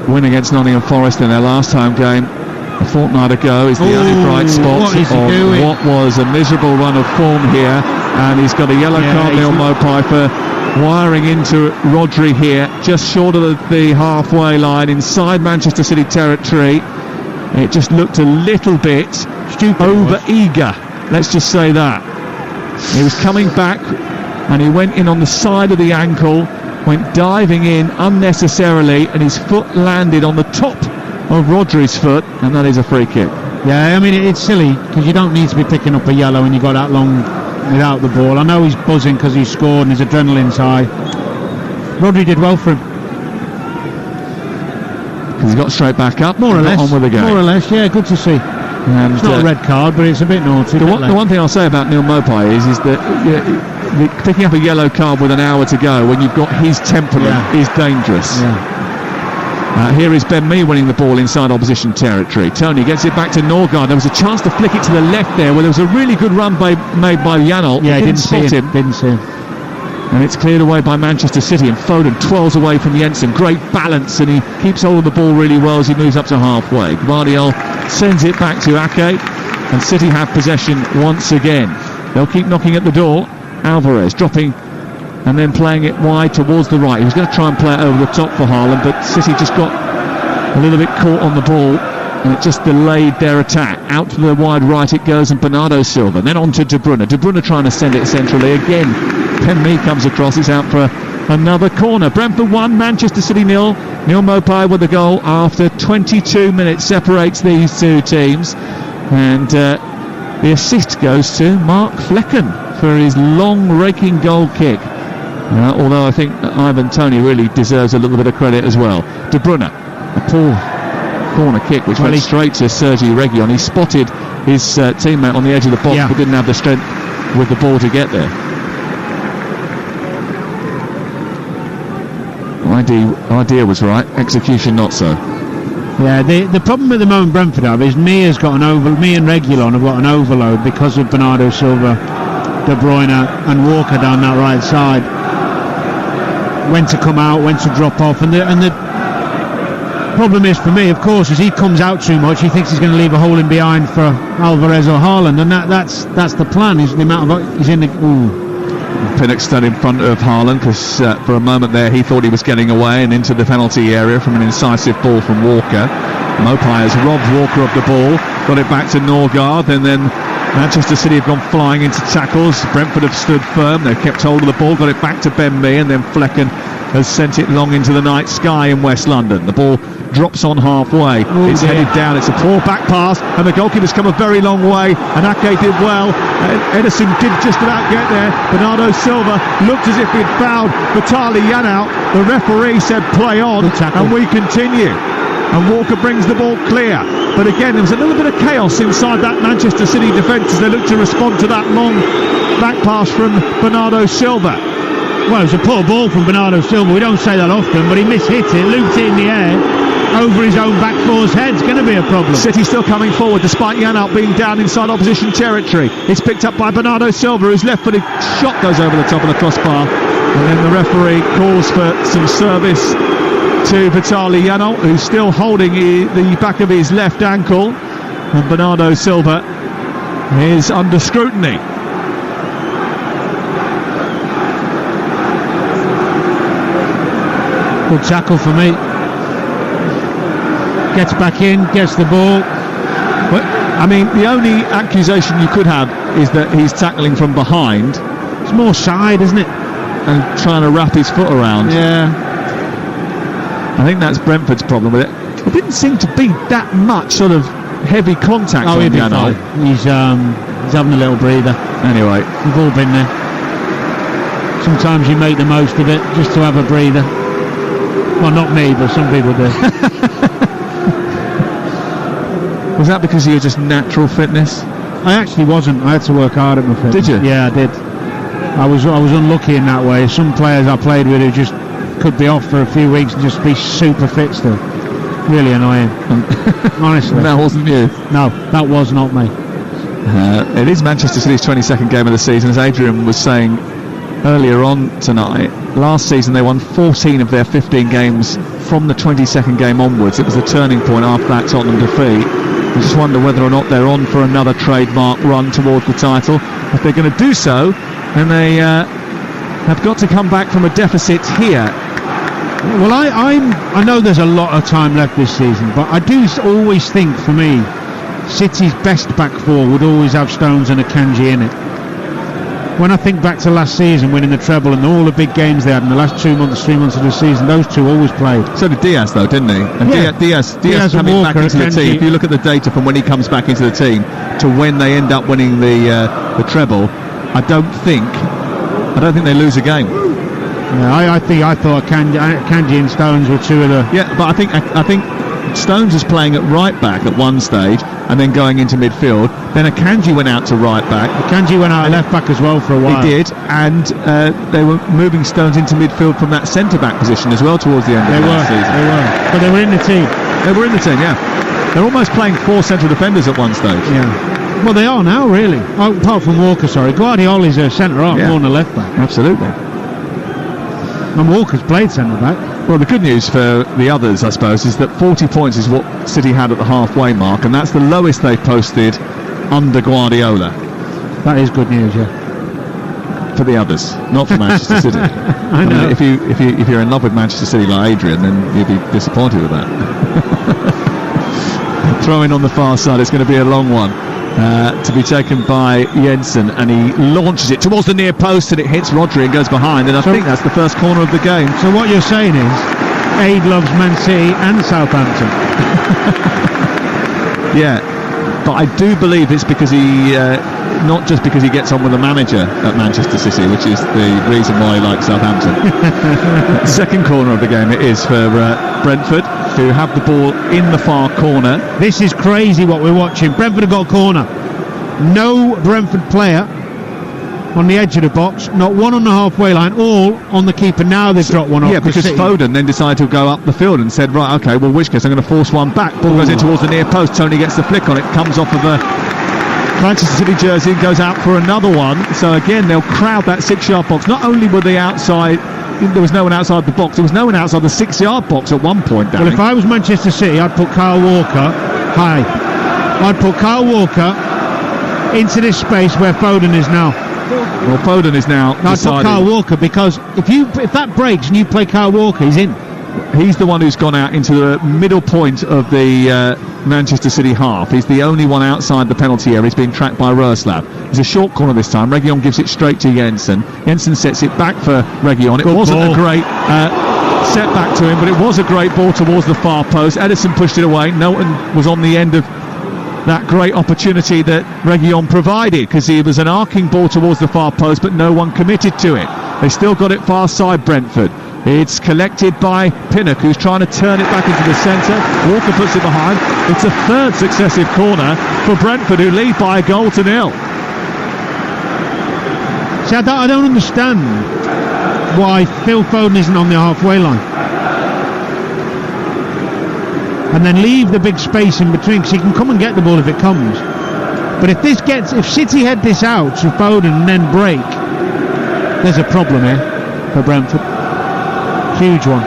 win against Nottingham Forest in their last home game a fortnight ago is the only bright spot on what was a miserable run of form here, and he's got a yellow card, Neil Mopai, for wiring into Rodri here, just short of the halfway line inside Manchester City territory. It just looked a little bit stupid, over-eager, let's just say that. He was coming back and he went in on the side of the ankle, went diving in unnecessarily, and his foot landed on the top of Rodri's foot, and that is a free kick. Yeah, I mean, it's silly because you don't need to be picking up a yellow when you got that long without the ball. I know he's buzzing because he scored and his adrenaline's high. Rodri did well for him. Because he got straight back up, more or less, on with the game. More or less, yeah, good to see. And it's not a red card, but it's a bit naughty. The one thing I'll say about Neil Mopai is that picking up a yellow card with an hour to go when you've got his temperament is dangerous. Here is Ben Mee winning the ball inside opposition territory. Tony gets it back to Norgard. There was a chance to flick it to the left there, where there was a really good run made by Janol. Yeah, didn't see him. And it's cleared away by Manchester City, and Foden twirls away from Jensen. Great balance, and he keeps hold of the ball really well as he moves up to halfway. Guardiola sends it back to Ake, and City have possession once again. They'll keep knocking at the door. Alvarez dropping and then playing it wide towards the right. He was going to try and play it over the top for Haaland, but City just got a little bit caught on the ball, and it just delayed their attack. Out to the wide right it goes, and Bernardo Silva, then on to De Bruyne. De Bruyne trying to send it centrally again. Ben Mee comes across, it's out for another corner. Brentford 1, Manchester City 0. Neil Maupay with the goal after 22 minutes separates these two teams, and the assist goes to Mark Flecken for his long raking goal kick. Although I think Ivan Toney really deserves a little bit of credit as well. De Bruyne, a poor corner kick which went straight to Sergi Reguilon. He spotted his teammate on the edge of the box, but didn't have the strength with the ball to get there. Idea was right, execution not so. Yeah, the problem at the moment Brentford have is Mee and Reguilon have got an overload because of Bernardo Silva, De Bruyne and Walker down that right side. When to come out, when to drop off, and the problem is for me, of course, is he comes out too much. He thinks he's going to leave a hole in behind for Alvarez or Haaland, and that's the plan. Is the amount of he's in the. Pinnock stood in front of Haaland because for a moment there he thought he was getting away and into the penalty area from an incisive ball from Walker. Maupay has robbed Walker of the ball, got it back to Norgard, and then Manchester City have gone flying into tackles. Brentford have stood firm, they've kept hold of the ball, got it back to Ben Mee, and then Flecken has sent it long into the night sky in West London. The ball drops on halfway, it's headed down, it's a poor back pass, and the goalkeeper's come a very long way, and Ake did well. Ederson did just about get there. Bernardo Silva looked as if he'd fouled Vitaly Janout. The referee said play on, and we continue. And Walker brings the ball clear, but again there was a little bit of chaos inside that Manchester City defence as they looked to respond to that long back pass from Bernardo Silva. Well, it was a poor ball from Bernardo Silva, we don't say that often, but he mishit it, looped it in the air over his own back four's head. It's going to be a problem. City still coming forward despite Janelt being down inside opposition territory. It's picked up by Bernardo Silva, whose left-footed shot goes over the top of the crossbar, and then the referee calls for some service to Vitaly Janelt, who's still holding the back of his left ankle, and Bernardo Silva is under scrutiny. Good tackle for me. Gets back in, gets the ball. But, I mean, the only accusation you could have is that he's tackling from behind. It's more side, isn't it? And trying to wrap his foot around. Yeah. I think that's Brentford's problem with it. It didn't seem to be that much sort of heavy contact on Janelt. He's having a little breather. Anyway, we've all been there. Sometimes you make the most of it just to have a breather. Well, not me, but some people do. Was that because of your just natural fitness? I actually wasn't. I had to work hard at my fitness. Did you? Yeah, I did. I was unlucky in that way. Some players I played with who just could be off for a few weeks and just be super fit still. Really annoying. Honestly. That wasn't you? No, that was not me. It is Manchester City's 22nd game of the season, as Adrian was saying earlier on tonight. Last season they won 14 of their 15 games from the 22nd game onwards. It was the turning point after that Tottenham defeat. I just wonder whether or not they're on for another trademark run towards the title. If they're going to do so, then they have got to come back from a deficit here. Well, I know there's a lot of time left this season, but I do always think, for me, City's best back four would always have Stones and Akanji in it. When I think back to last season, winning the treble and all the big games they had in the last 3 months of the season, those two always played. So did Diaz, though, didn't he? And yeah. Diaz coming Walker, back into the Akanji. team. If you look at the data from when he comes back into the team to when they end up winning the treble, I don't think they lose a game. Yeah, I thought Akanji and Stones were two of the. Yeah, but I think Stones was playing at right back at one stage and then going into midfield. Then Akanji went out to right back. Akanji went out left back as well for a while. He did, and they were moving Stones into midfield from that centre back position as well towards the end of the season. They were, but they were in the team. They were in the team, yeah. They're almost playing four central defenders at one stage. Yeah. Well, they are now, really. Oh, apart from Walker, sorry. Guardiola's a centre half, more than a left back. Absolutely. And Walker's played centre back. Well, the good news for the others, I suppose, is that 40 points is what City had at the halfway mark, and that's the lowest they've posted under Guardiola. That is good news, yeah. for the others, not for Manchester City. I know. mean, if you're in love with Manchester City like Adrian, then you'll be disappointed with that. Throwing on the far side, it's going to be a long one. To be taken by Jensen, and he launches it towards the near post, and it hits Rodri and goes behind, and I think that's the first corner of the game. So what you're saying is Aid loves Man City and Southampton. Yeah, but I do believe it's because he not just because he gets on with the manager at Manchester City, which is the reason why he likes Southampton. Second corner of the game it is for Brentford, who have the ball in the far corner. This is crazy what we're watching. Brentford have got a corner. No Brentford player on the edge of the box, not one on the halfway line, all on the keeper. Now they've dropped one off. Yeah, because Foden then decided to go up the field and said, right, okay, well, in which case I'm going to force one back. Ball goes in towards the near post. Tony gets the flick on it, comes off of a Manchester City jersey and goes out for another one. So again, they'll crowd that 6-yard box. Not only were they outside, there was no one outside the box, there was no one outside the 6-yard box at one point, Danny. Well, if I was Manchester City, I'd put Kyle Walker I'd put Kyle Walker into this space where Foden is now. Well, Foden is now I'd put Kyle Walker, because if that breaks and you play Kyle Walker, he's in. He's the one who's gone out into the middle point of the Manchester City half. He's the only one outside the penalty area. He's being tracked by Roeslav. It's a short corner this time. Reguilon gives it straight to Jensen. Jensen sets it back for Reguilon. It wasn't a great setback to him, but it was a great ball towards the far post. Edison pushed it away. Knowlton was on the end of that great opportunity that Reguilon provided, because he was an arcing ball towards the far post, but no one committed to it. They still got it far side, Brentford. It's collected by Pinnock, who's trying to turn it back into the centre. Walker puts it behind. It's a third successive corner for Brentford, who lead by a goal to nil. See, I don't understand why Phil Foden isn't on the halfway line, and then leave the big space in between, because he can come and get the ball if it comes. But if City head this out to Foden and then break, there's a problem here for Brentford. Huge one.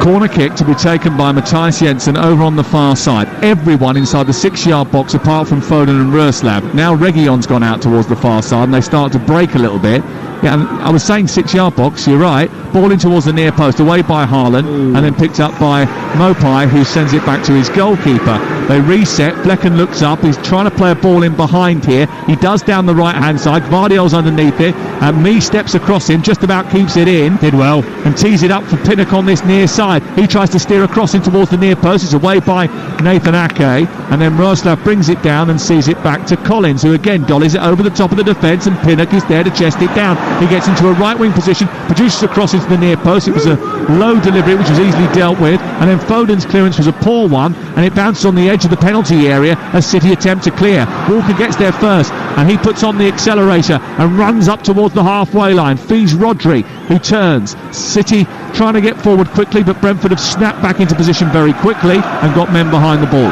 Corner kick to be taken by Matthias Jensen over on the far side. Everyone inside the 6-yard box apart from Foden and Roeslav. Now Reguilon's gone out towards the far side and they start to break a little bit. Yeah, and I was saying 6-yard box, you're right. Ball in towards the near post, away by Haaland, and then picked up by Mopai, who sends it back to his goalkeeper. They reset, Flecken looks up, he's trying to play a ball in behind here. He does down the right-hand side, Gvardiol's underneath it, and Mee steps across him, just about keeps it in. Did well. And tees it up for Pinnock on this near side. He tries to steer across in towards the near post, it's away by Nathan Ake, and then Roeslav brings it down and sees it back to Collins, who again dollies it over the top of the defence, and Pinnock is there to chest it down. He gets into a right-wing position, produces a cross into the near post. It was a low delivery which was easily dealt with, and then Foden's clearance was a poor one, and it bounces on the edge of the penalty area as City attempt to clear. Walker gets there first, and he puts on the accelerator and runs up towards the halfway line, feeds Rodri, who turns. City trying to get forward quickly, but Brentford have snapped back into position very quickly and got men behind the ball.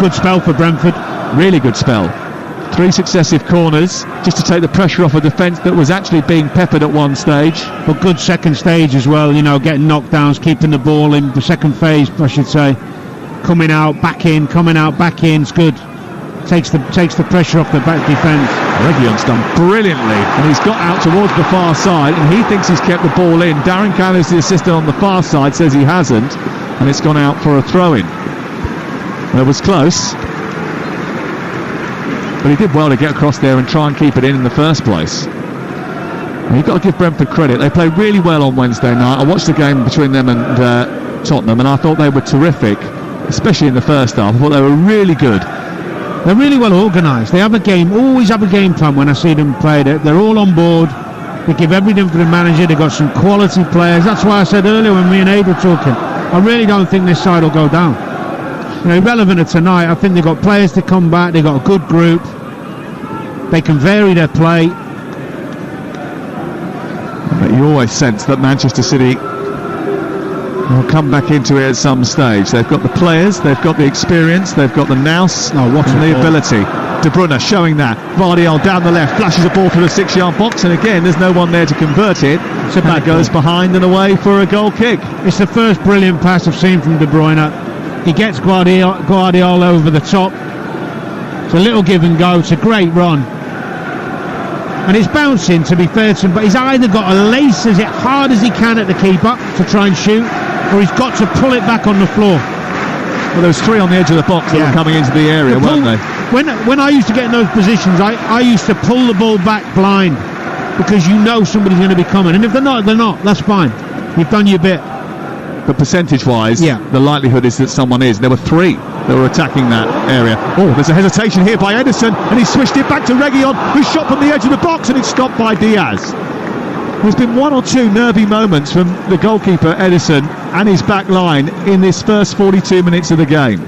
Good spell for Brentford. Really good spell. 3 successive corners just to take the pressure off a defence that was actually being peppered at one stage. But good second stage as well, getting knockdowns, keeping the ball in the second phase, I should say. Coming out, back in, it's good. Takes the pressure off the back defence. Reguilon's done brilliantly, and he's got out towards the far side, and he thinks he's kept the ball in. Darren Callis, the assistant on the far side, says he hasn't, and it's gone out for a throw-in. Well, it was close, but he did well to get across there and try and keep it in the first place. And you've got to give Brentford credit. They played really well on Wednesday night. I watched the game between them and Tottenham, and I thought they were terrific, especially in the first half. I thought they were really good. They're really well organised. They always have a game plan when I see them play. They're all on board. They give everything for the manager. They've got some quality players. That's why I said earlier when me and Aid were talking, I really don't think this side will go down. Irrelevant of tonight, I think they've got players to come back. They've got a good group. They can vary their play. But you always sense that Manchester City will come back into it at some stage. They've got the players, they've got the experience, they've got the nous, and the ability. De Bruyne showing that. Gvardiol down the left, flashes a ball through the 6-yard box, and again there's no one there to convert it. So that goes behind and away for a goal kick. It's the first brilliant pass I've seen from De Bruyne. He gets Gvardiol over the top. It's a little give and go. It's a great run. and it's bouncing, to be fair to him, but he's either got to lace as hard as he can at the keeper to try and shoot, or he's got to pull it back on the floor. Well, there was 3 on the edge of the box that were coming into the area, weren't they? When I used to get in those positions, I used to pull the ball back blind, because you know somebody's going to be coming, and if they're not, that's fine. You've done your bit. But percentage-wise, the likelihood is that someone is. There were 3 that were attacking that area. Oh, there's a hesitation here by Edison, and he switched it back to Reguilon, who shot from the edge of the box, and it's stopped by Diaz. There's been 1 or 2 nervy moments from the goalkeeper, Edison, and his back line in this first 42 minutes of the game.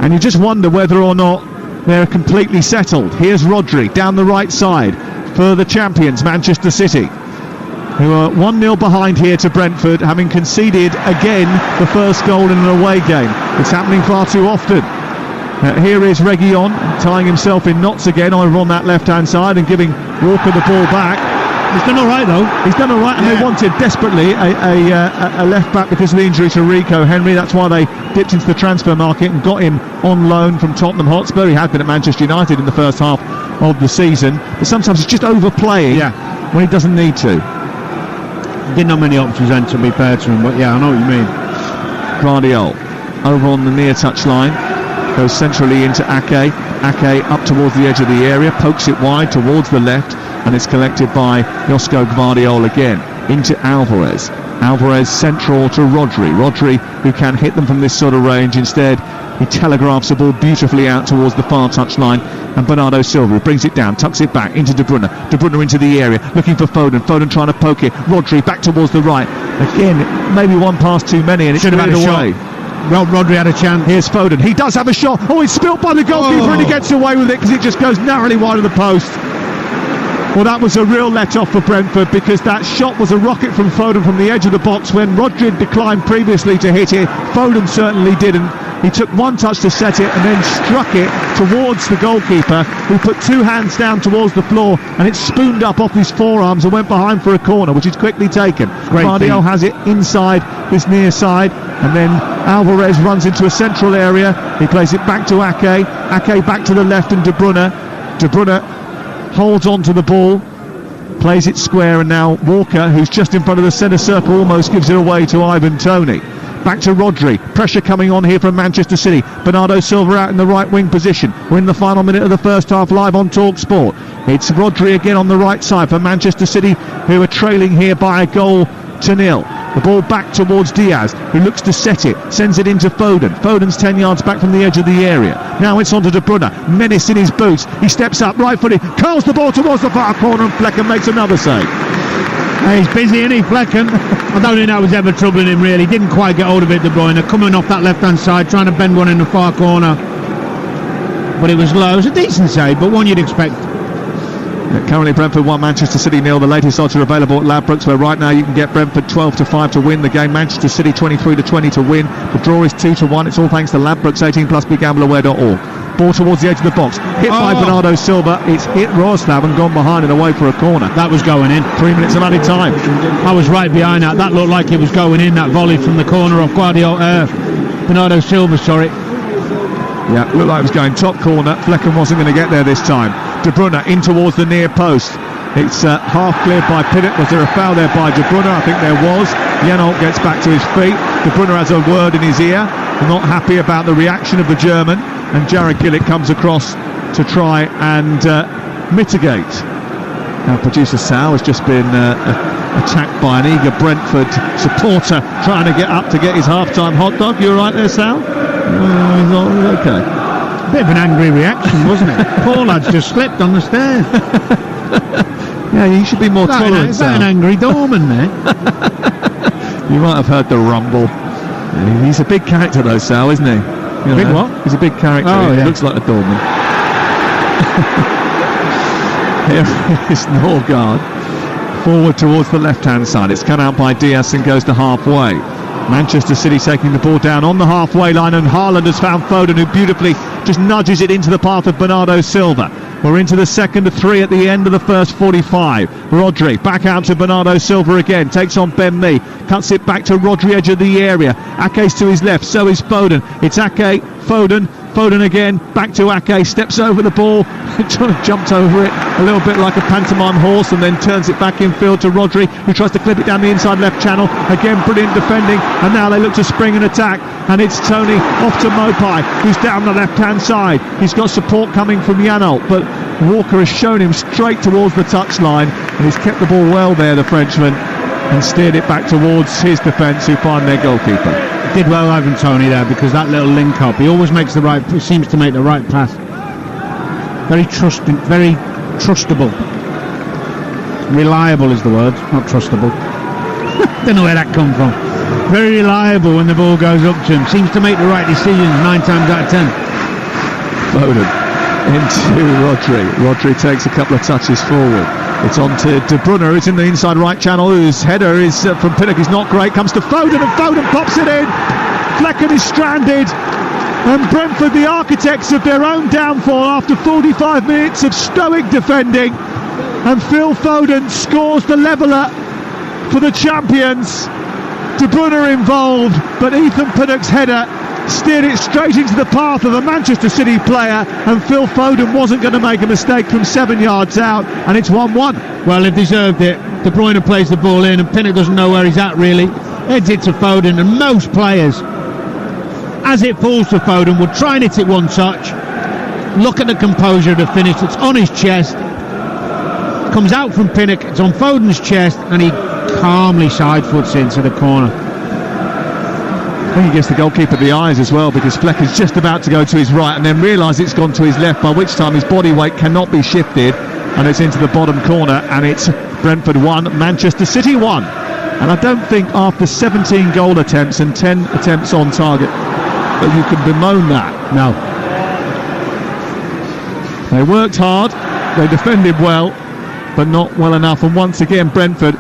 And you just wonder whether or not they're completely settled. Here's Rodri down the right side for the champions, Manchester City, who are 1-0 behind here to Brentford, having conceded again the first goal in an away game. It's happening far too often. Here is Reguilon tying himself in knots again over on that left-hand side and giving Walker the ball back. He's done all right, though. He's done all right, and they wanted desperately a left-back because of the injury to Rico Henry. That's why they dipped into the transfer market and got him on loan from Tottenham Hotspur. He had been at Manchester United in the first half of the season, but sometimes he's just overplaying when he doesn't need to. Didn't have many options then, to be fair to him, but I know what you mean. Guardiola over on the near touch line, goes centrally into Ake. Ake up towards the edge of the area, pokes it wide towards the left, and it's collected by Josko Gvardiol again into Alvarez. Alvarez central to Rodri. Rodri, who can hit them from this sort of range. Instead, he telegraphs the ball beautifully out towards the far touch line, and Bernardo Silva brings it down, tucks it back into De Bruyne. De Bruyne into the area, looking for Foden. Foden trying to poke it. Rodri back towards the right. Again, maybe one pass too many, and it should have had away. Well, Rodri had a chance. Here's Foden. He does have a shot. Oh, it's spilt by the goalkeeper, and he gets away with it because it just goes narrowly wide of the post. Well, that was a real let-off for Brentford, because that shot was a rocket from Foden from the edge of the box when Rodri declined previously to hit it. Foden certainly didn't. He took one touch to set it and then struck it towards the goalkeeper, who put 2 hands down towards the floor, and it spooned up off his forearms and went behind for a corner, which is quickly taken. Guardiola has it inside this near side, and then Alvarez runs into a central area. He plays it back to Ake. Ake back to the left, and De Bruyne. De Bruyne holds on to the ball, plays it square, and now Walker, who's just in front of the centre circle, almost gives it away to Ivan Toney. Back to Rodri. Pressure coming on here from Manchester City. Bernardo Silva out in the right wing position. We're in the final minute of the first half, live on Talk Sport. It's Rodri again on the right side for Manchester City, who are trailing here by a goal to nil. The ball back towards Diaz, who looks to set it, sends it into Foden. Foden's 10 yards back from the edge of the area. Now it's on to De Bruyne. Menace in his boots. He steps up, right-footed, curls the ball towards the far corner, and Flecken makes another save. He's busy, isn't he, Flecken? I don't think that was ever troubling him, really. Didn't quite get hold of it, De Bruyne, coming off that left-hand side, trying to bend one in the far corner. But it was low. It was a decent save, but one you'd expect. Currently Brentford 1, Manchester City 0. The latest odds are available at Ladbrokes, where right now you can get Brentford 12-5 to win the game, Manchester City 23-20 to win. The draw is 2-1. It's all thanks to Ladbrokes. 18+, begambleaware.org. Ball towards the edge of the box, hit by Bernardo Silva. It's hit Roslav and gone behind and away for a corner. That was going in. 3 minutes of added time. I was right behind that. That looked like it was going in, that volley from the corner of Bernardo Silva, sorry. Yeah, looked like it was going top corner. Flecken wasn't going to get there this time. De Bruyne in towards the near post. It's half cleared by Pinnock. Was there a foul there by De Bruyne? I think there was. Jenholt gets back to his feet. De Bruyne has a word in his ear. Not happy about the reaction of the German. And Jared Gillett comes across to try and mitigate. Now, producer Sal has just been attacked by an eager Brentford supporter trying to get up to get his half-time hot dog. You all right there, Sal? He's not okay. Bit of an angry reaction, wasn't it? Poor lad's just slipped on the stairs. Yeah, you should be more tolerant. Is that an angry doorman there? You might have heard the rumble. He's a big character though, Sal, isn't he? Big what? He's a big character. He looks like a doorman. Here is Norgard. Forward towards the left-hand side. It's cut out by Diaz and goes to halfway. Manchester City taking the ball down on the halfway line, and Haaland has found Foden, who beautifully just nudges it into the path of Bernardo Silva. We're into the second of 3 at the end of the first 45. Rodri back out to Bernardo Silva again, takes on Ben Mee, cuts it back to Rodri, edge of the area. Ake's to his left, so is Foden. It's Ake, Foden again, back to Ake, steps over the ball. jumped over it a little bit like a pantomime horse and then turns it back infield to Rodri, who tries to clip it down the inside left channel. Again, brilliant defending, and now they look to spring and attack, and it's Tony off to Mopai, who's down the left hand side. He's got support coming from Janelt, but Walker has shown him straight towards the touchline, and he's kept the ball well there, the Frenchman, and steered it back towards his defence, who find their goalkeeper. Did well, Ivan Toney, there, because that little link up, he always makes seems to make the right pass. Very trustable. Reliable is the word, not trustable. Don't know where that come from. Very reliable when the ball goes up to him. Seems to make the right decisions 9 times out of 10. Foden into Rodri. Rodri takes a couple of touches forward. It's on to De Bruyne, who's in the inside right channel, whose header is from Pinnock is not great. Comes to Foden, and Foden pops it in. Flecken is stranded. And Brentford, the architects of their own downfall after 45 minutes of stoic defending. And Phil Foden scores the leveller for the champions. De Bruyne involved, but Ethan Pinnock's header steered it straight into the path of a Manchester City player, and Phil Foden wasn't going to make a mistake from 7 yards out, and it's 1-1. Well, they've deserved it. De Bruyne plays the ball in, and Pinnock doesn't know where he's at really. Heads it to Foden, and most players, as it falls to Foden, would try and hit it one touch. Look at the composure of the finish. It's on his chest. Comes out from Pinnock. It's on Foden's chest, and he calmly side foots into the corner. I think he gets the goalkeeper the eyes as well, because Fleck is just about to go to his right and then realise it's gone to his left, by which time his body weight cannot be shifted, and it's into the bottom corner, and it's Brentford 1, Manchester City 1. And I don't think after 17 goal attempts and 10 attempts on target that you can bemoan that. No. They worked hard, they defended well, but not well enough, and once again Brentford,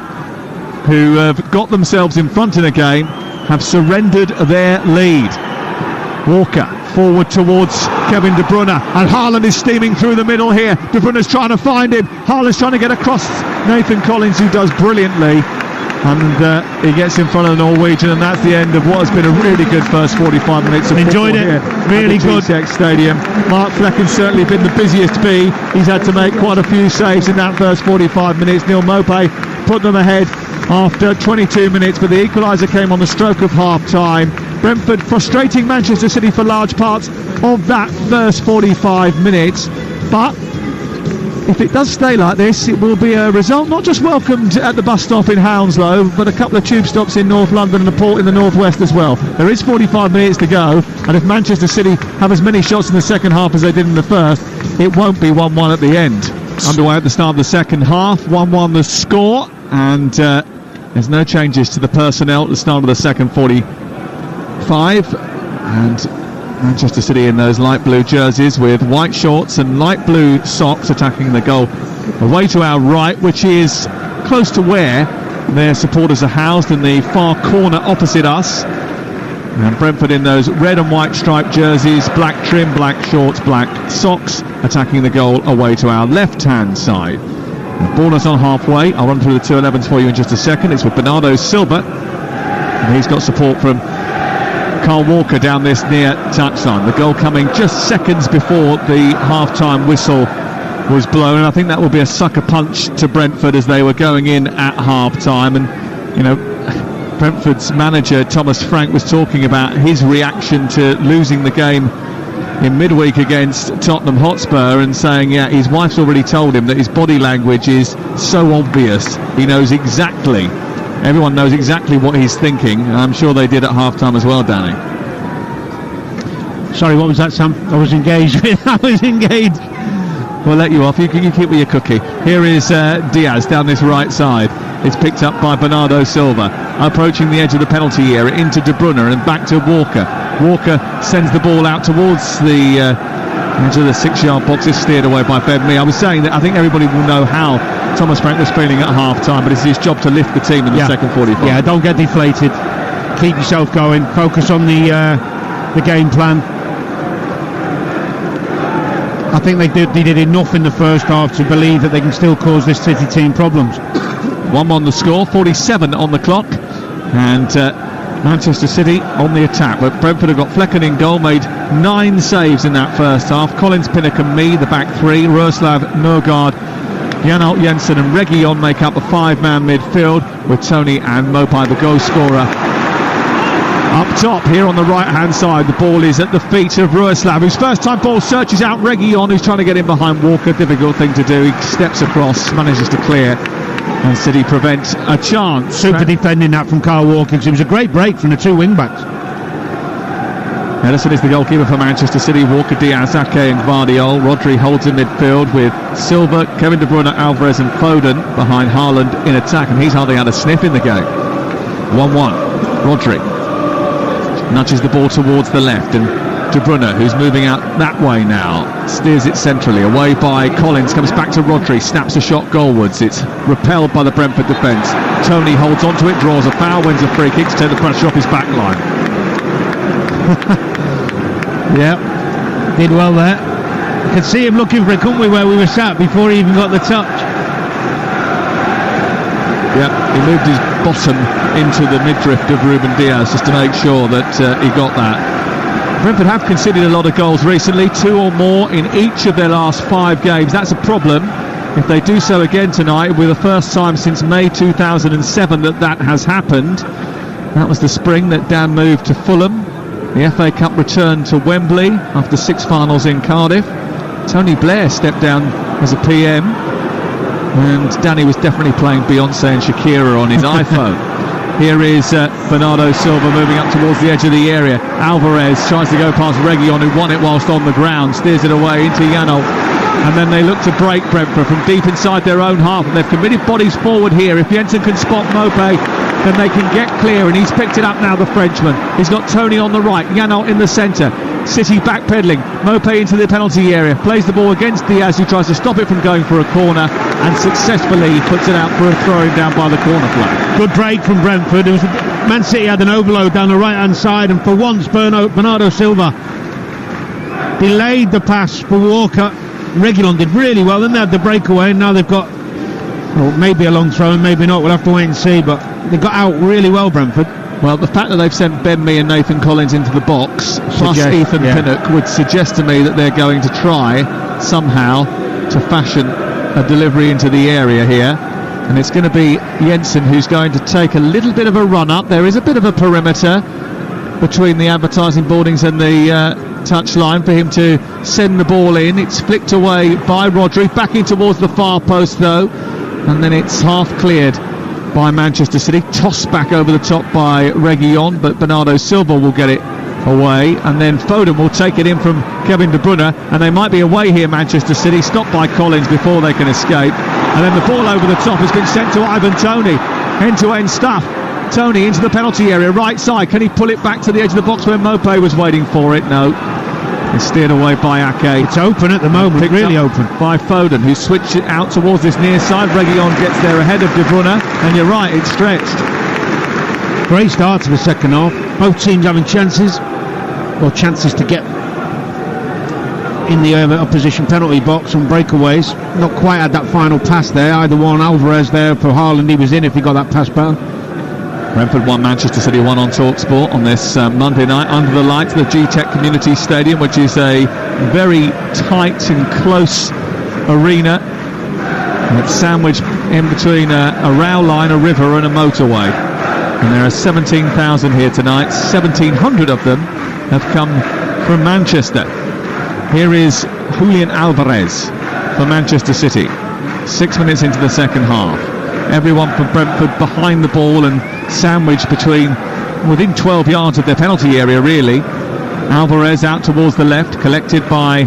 who have got themselves in front in a game, have surrendered their lead. Walker forward towards Kevin De Bruyne, and Haaland is steaming through the middle here. De Bruyne's trying to find him. Haaland's trying to get across Nathan Collins, who does brilliantly, and he gets in front of the Norwegian, and that's the end of what has been a really good first 45 minutes of enjoyed it. Really good. Stadium. Mark Flecken's certainly been the busiest bee. He's had to make quite a few saves in that first 45 minutes. Neil Maupay put them ahead after 22 minutes, but the equaliser came on the stroke of half-time. Brentford frustrating Manchester City for large parts of that first 45 minutes, but if it does stay like this, it will be a result not just welcomed at the bus stop in Hounslow, but a couple of tube stops in North London and a port in the northwest as well. There is 45 minutes to go, and if Manchester City have as many shots in the second half as they did in the first, it won't be 1-1 at the end. Underway at the start of the second half, 1-1 the score, and there's no changes to the personnel at the start of the second 45, and Manchester City in those light blue jerseys with white shorts and light blue socks attacking the goal away to our right, which is close to where their supporters are housed in the far corner opposite us. And Brentford in those red and white striped jerseys, black trim, black shorts, black socks, attacking the goal away to our left hand side. The ball is on halfway. I'll run through the 2-11s for you in just a second. It's with Bernardo Silva, and he's got support from Carl Walker down this near touchline. The goal coming just seconds before the half-time whistle was blown, and I think that will be a sucker punch to Brentford as they were going in at half-time. And you know, Brentford's manager Thomas Frank was talking about his reaction to losing the game in midweek against Tottenham Hotspur, and saying, yeah, his wife's already told him that his body language is so obvious. He knows exactly, everyone knows exactly what he's thinking, and I'm sure they did at half-time as well, Danny. Sorry, what was that, Sam? I was engaged with. We'll let you off. You keep with your cookie. Here is Diaz down this right side. It's picked up by Bernardo Silva, approaching the edge of the penalty area into De Bruyne and back to Walker. Walker sends the ball out towards the edge of the 6-yard box. Is steered away by Ben Mee. I was saying that I think everybody will know how Thomas Frank was feeling at half-time, but it's his job to lift the team in the second 45. Yeah, don't get deflated. Keep yourself going. Focus on the game plan. I think they did enough in the first half to believe that they can still cause this City team problems. 1-1 the score, 47 on the clock, and Manchester City on the attack, but Brentford have got Flecken in goal, made 9 saves in that first half. Collins, Pinnock and me, the back three. Roeslav, Nørgaard, Jan Jensen and Reguilon make up the 5-man midfield, with Tony and Mopai the goal scorer. Up top here on the right hand side, the ball is at the feet of Roeslav, whose first time ball searches out Reguilon, who's trying to get in behind Walker. Difficult thing to do. He steps across, manages to clear, and City prevent a chance. Super defending that from Kyle Walker, because it was a great break from the two wing backs. Ederson is the goalkeeper for Manchester City. Walker, Diaz, Ake and Gvardiol. Rodri holds in midfield with Silva, Kevin De Bruyne, Alvarez and Foden behind Haaland in attack, and he's hardly had a sniff in the game. 1-1. Rodri nudges the ball towards the left, and De Bruyne, who's moving out that way now, steers it centrally, away by Collins, comes back to Rodri, snaps a shot goalwards. It's repelled by the Brentford defence. Tony holds onto it, draws a foul, wins a free kick to take the pressure off his back line. Yeah, did well there. You could see him looking for it, couldn't we, where we were sat before he even got the touch. Yeah, he moved his bottom into the midriff of Ruben Diaz just to make sure that he got that. Brentford have conceded a lot of goals recently, 2 or more in each of their last 5 games. That's a problem. If they do so again tonight, it will be the first time since May 2007 that has happened. That was the spring that Dan moved to Fulham. The FA Cup returned to Wembley after 6 finals in Cardiff. Tony Blair stepped down as a PM, and Danny was definitely playing Beyonce and Shakira on his iPhone. Here is Bernardo Silva moving up towards the edge of the area. Alvarez tries to go past Reguilon, who won it whilst on the ground, steers it away into Janol. And then they look to break Brentford from deep inside their own half, and they've committed bodies forward here. If Jensen can spot Mopai, then they can get clear, and he's picked it up now, the Frenchman. He's got Tony on the right, Janol in the centre. City backpedaling, Mopai into the penalty area, plays the ball against Diaz, who tries to stop it from going for a corner, and successfully puts it out for a throw-in down by the corner flag. Good break from Brentford. It was Man City had an overload down the right hand side, and for once Bernardo Silva delayed the pass for Walker. Reguilon did really well, then they had the breakaway, and now they've got, well, maybe a long throw and maybe not, we'll have to wait and see, but they got out really well, Brentford. Well, the fact that they've sent Ben Mee and Nathan Collins into the box, plus Ethan Pinnock, would suggest to me that they're going to try somehow to fashion a delivery into the area here. And it's going to be Jensen who's going to take a little bit of a run up. There is a bit of a perimeter between the advertising boardings and the touchline for him to send the ball in. It's flicked away by Rodri, back in towards the far post though, and then it's half cleared by Manchester City, tossed back over the top by Reguilon, but Bernardo Silva will get it away, and then Foden will take it in from Kevin De Bruyne, and they might be away here, Manchester City, stopped by Collins before they can escape, and then the ball over the top has been sent to Ivan Toney. End-to-end stuff. Tony into the penalty area, right side. Can he pull it back to the edge of the box where Mopai was waiting for it? No. It's steered away by Ake. It's open at the moment, really open. By Foden, who switched it out towards this near side. Reguilon gets there ahead of De Bruyne, and you're right, it's stretched. Great start to the second half. Both teams having chances to get in the opposition penalty box on breakaways. Not quite had that final pass there. Either one. Alvarez there for Haaland, he was in if he got that pass better. Brentford 1, Manchester City 1 on TalkSport on this Monday night under the lights of the G-Tech Community Stadium, which is a very tight and close arena. It's sandwiched in between a rail line, a river and a motorway. And there are 17,000 here tonight. 1,700 of them have come from Manchester. Here is Julian Alvarez for Manchester City. 6 minutes into the second half. Everyone from Brentford behind the ball and sandwiched within 12 yards of their penalty area, really. Alvarez out towards the left, collected by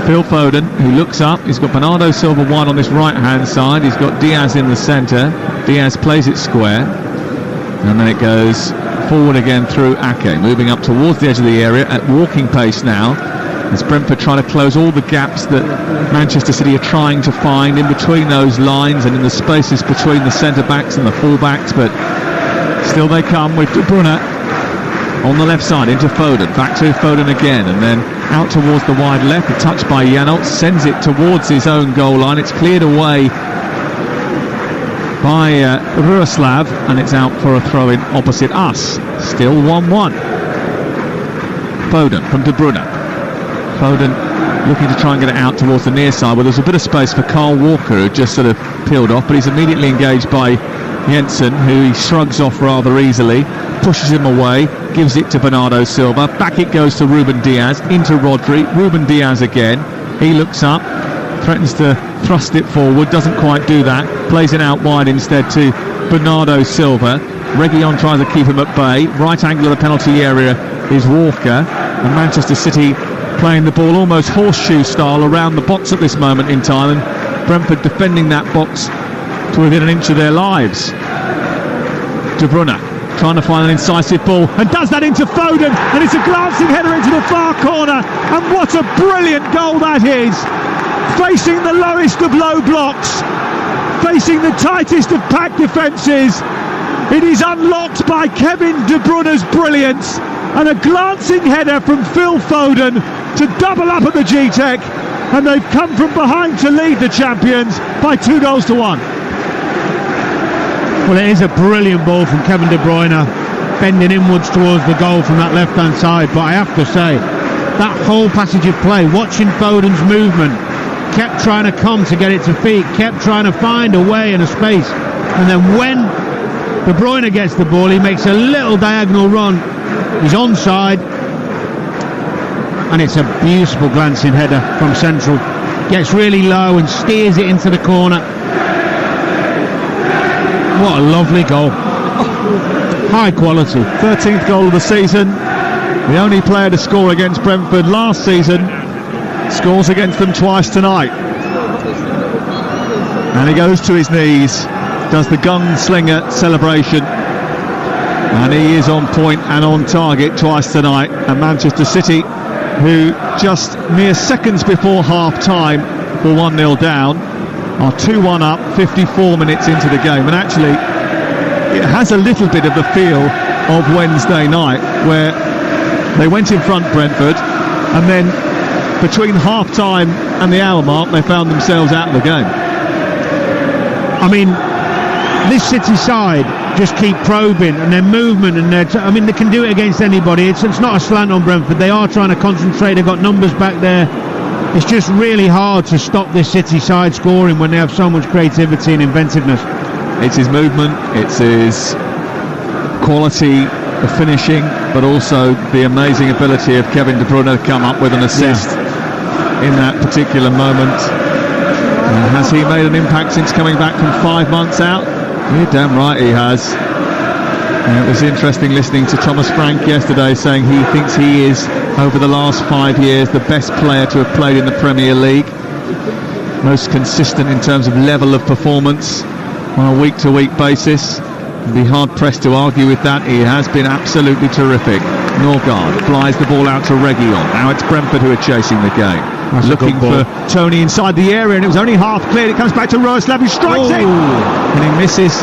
Phil Foden, who looks up. He's got Bernardo Silva wide on this right hand side. He's got Diaz in the centre. Diaz plays it square, and then it goes forward again through Ake, moving up towards the edge of the area at walking pace now, as Brentford trying to close all the gaps that Manchester City are trying to find in between those lines and in the spaces between the centre-backs and the full-backs, but still they come with De Bruyne on the left side into Foden, back to Foden again, and then out towards the wide left, a touch by Janol, sends it towards his own goal line. It's cleared away by Roeslav, and it's out for a throw-in opposite us. Still 1-1. Foden from De Bruyne. Foden looking to try and get it out towards the near side, where there's a bit of space for Carl Walker, who just sort of peeled off, but he's immediately engaged by Jensen, who he shrugs off rather easily, pushes him away, gives it to Bernardo Silva. Back it goes to Ruben Diaz, into Rodri. Ruben Diaz again. He looks up, threatens to thrust it forward, doesn't quite do that, plays it out wide instead to Bernardo Silva. Reguilon tries to keep him at bay. Right angle of the penalty area is Walker, and Manchester City playing the ball almost horseshoe style around the box at this moment in time, and Brentford defending that box to within an inch of their lives. De Bruyne trying to find an incisive ball, and does that into Foden, and it's a glancing header into the far corner, and what a brilliant goal that is! Facing the lowest of low blocks, facing the tightest of packed defences, it is unlocked by Kevin De Bruyne's brilliance, and a glancing header from Phil Foden to double up at the G-Tech, and they've come from behind to lead the champions by 2-1. Well, it is a brilliant ball from Kevin De Bruyne, bending inwards towards the goal from that left-hand side. But I have to say, that whole passage of play, watching Foden's movement, kept trying to come to get it to feet, kept trying to find a way and a space. And then when De Bruyne gets the ball, he makes a little diagonal run. He's onside. And it's a beautiful glancing header from central. Gets really low and steers it into the corner. What a lovely goal. High quality. 13th goal of the season. The only player to score against Brentford last season scores against them twice tonight. And he goes to his knees, does the gunslinger celebration, and he is on point and on target twice tonight. And Manchester City, who just mere seconds before half-time were 1-0 down, are 2-1 up 54 minutes into the game. And actually it has a little bit of the feel of Wednesday night, where they went in front, Brentford, and then between half-time and the hour mark they found themselves out of the game. I mean, this City side just keep probing, and their movement and their I mean, they can do it against anybody. It's not a slant on Brentford. They are trying to concentrate. They've got numbers back there. It's just really hard to stop this City side scoring when they have so much creativity and inventiveness. It's his movement, it's his quality of finishing, but also the amazing ability of Kevin De Bruyne to come up with an assist in that particular moment. Has he made an impact since coming back from 5 months out? You're damn right he has. It was interesting listening to Thomas Frank yesterday saying he thinks he is, over the last 5 years, the best player to have played in the Premier League. Most consistent in terms of level of performance on a week-to-week basis. I'd be hard-pressed to argue with that. He has been absolutely terrific. Norgard flies the ball out to Reguilon. Now it's Brentford who are chasing the game. That's looking for Tony inside the area, and it was only half cleared. It comes back to Roerslev, who strikes it, and he misses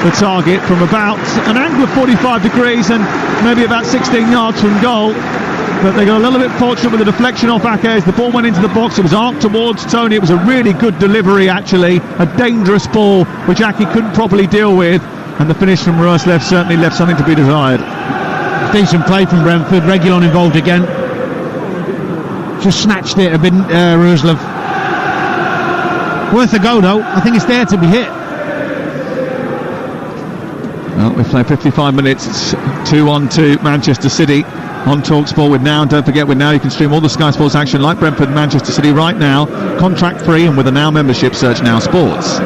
the target from about an angle of 45 degrees and maybe about 16 yards from goal. But they got a little bit fortunate with the deflection off Ake as the ball went into the box. It was arced towards Tony. It was a really good delivery, actually, a dangerous ball which Ake couldn't properly deal with, and the finish from Roerslev certainly left something to be desired. Decent play from Brentford. Reguilon involved again. Just snatched it a bit, Roerslev. Worth a go though. I think it's there to be hit. Well, we've played 55 minutes. It's 2-1 to Manchester City on TalkSport with Now. And don't forget, with Now you can stream all the Sky Sports action like Brentford and Manchester City right now, contract free, and with a Now membership, search Now Sports.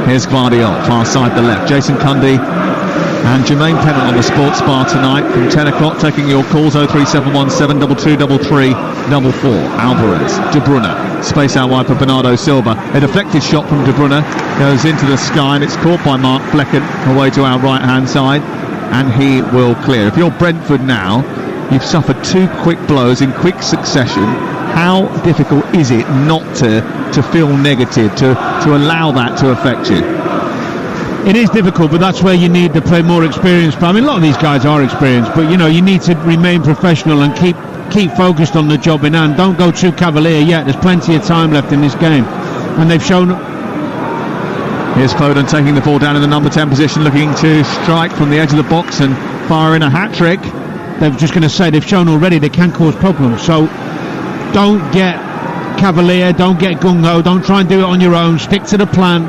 Here's Gvardiol, far side the left. Jason Cundy and Jermaine Pennant on the Sports Bar tonight from 10 o'clock, taking your calls. 03717 2233 44. Alvarez, De Bruyne, space out wide for Bernardo Silva. A deflected shot from De Bruyne goes into the sky, and it's caught by Mark Flecken away to our right hand side, and he will clear. If you're Brentford now, you've suffered 2 quick blows in quick succession. How difficult is it not to feel negative, to allow that to affect you? It is difficult, but that's where you need to play more experienced. I mean, a lot of these guys are experienced, but you know, you need to remain professional and keep focused on the job in hand. Don't go too cavalier yet. There's plenty of time left in this game, and they've shown. Here's Foden taking the ball down in the number 10 position, looking to strike from the edge of the box, and firing a hat-trick. They're just going to say they've shown already they can cause problems. So don't get cavalier, don't get gung-ho, don't try and do it on your own. Stick to the plan.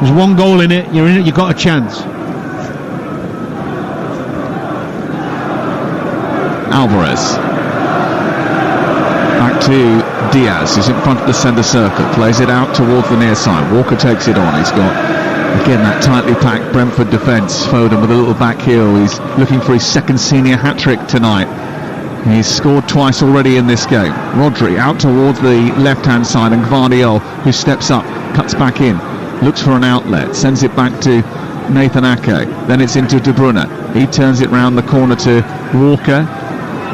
There's one goal in it, you're in it, you've got a chance. Alvarez. Back to Diaz, who's in front of the centre circle. Plays it out towards the near side. Walker takes it on. He's got, again, that tightly packed Brentford defence. Foden with a little back heel. He's looking for his second senior hat-trick tonight. He's scored twice already in this game. Rodri out towards the left-hand side, and Gvardiol, who steps up, cuts back in, looks for an outlet, sends it back to Nathan Ake. Then it's into De Bruyne. He turns it round the corner to Walker.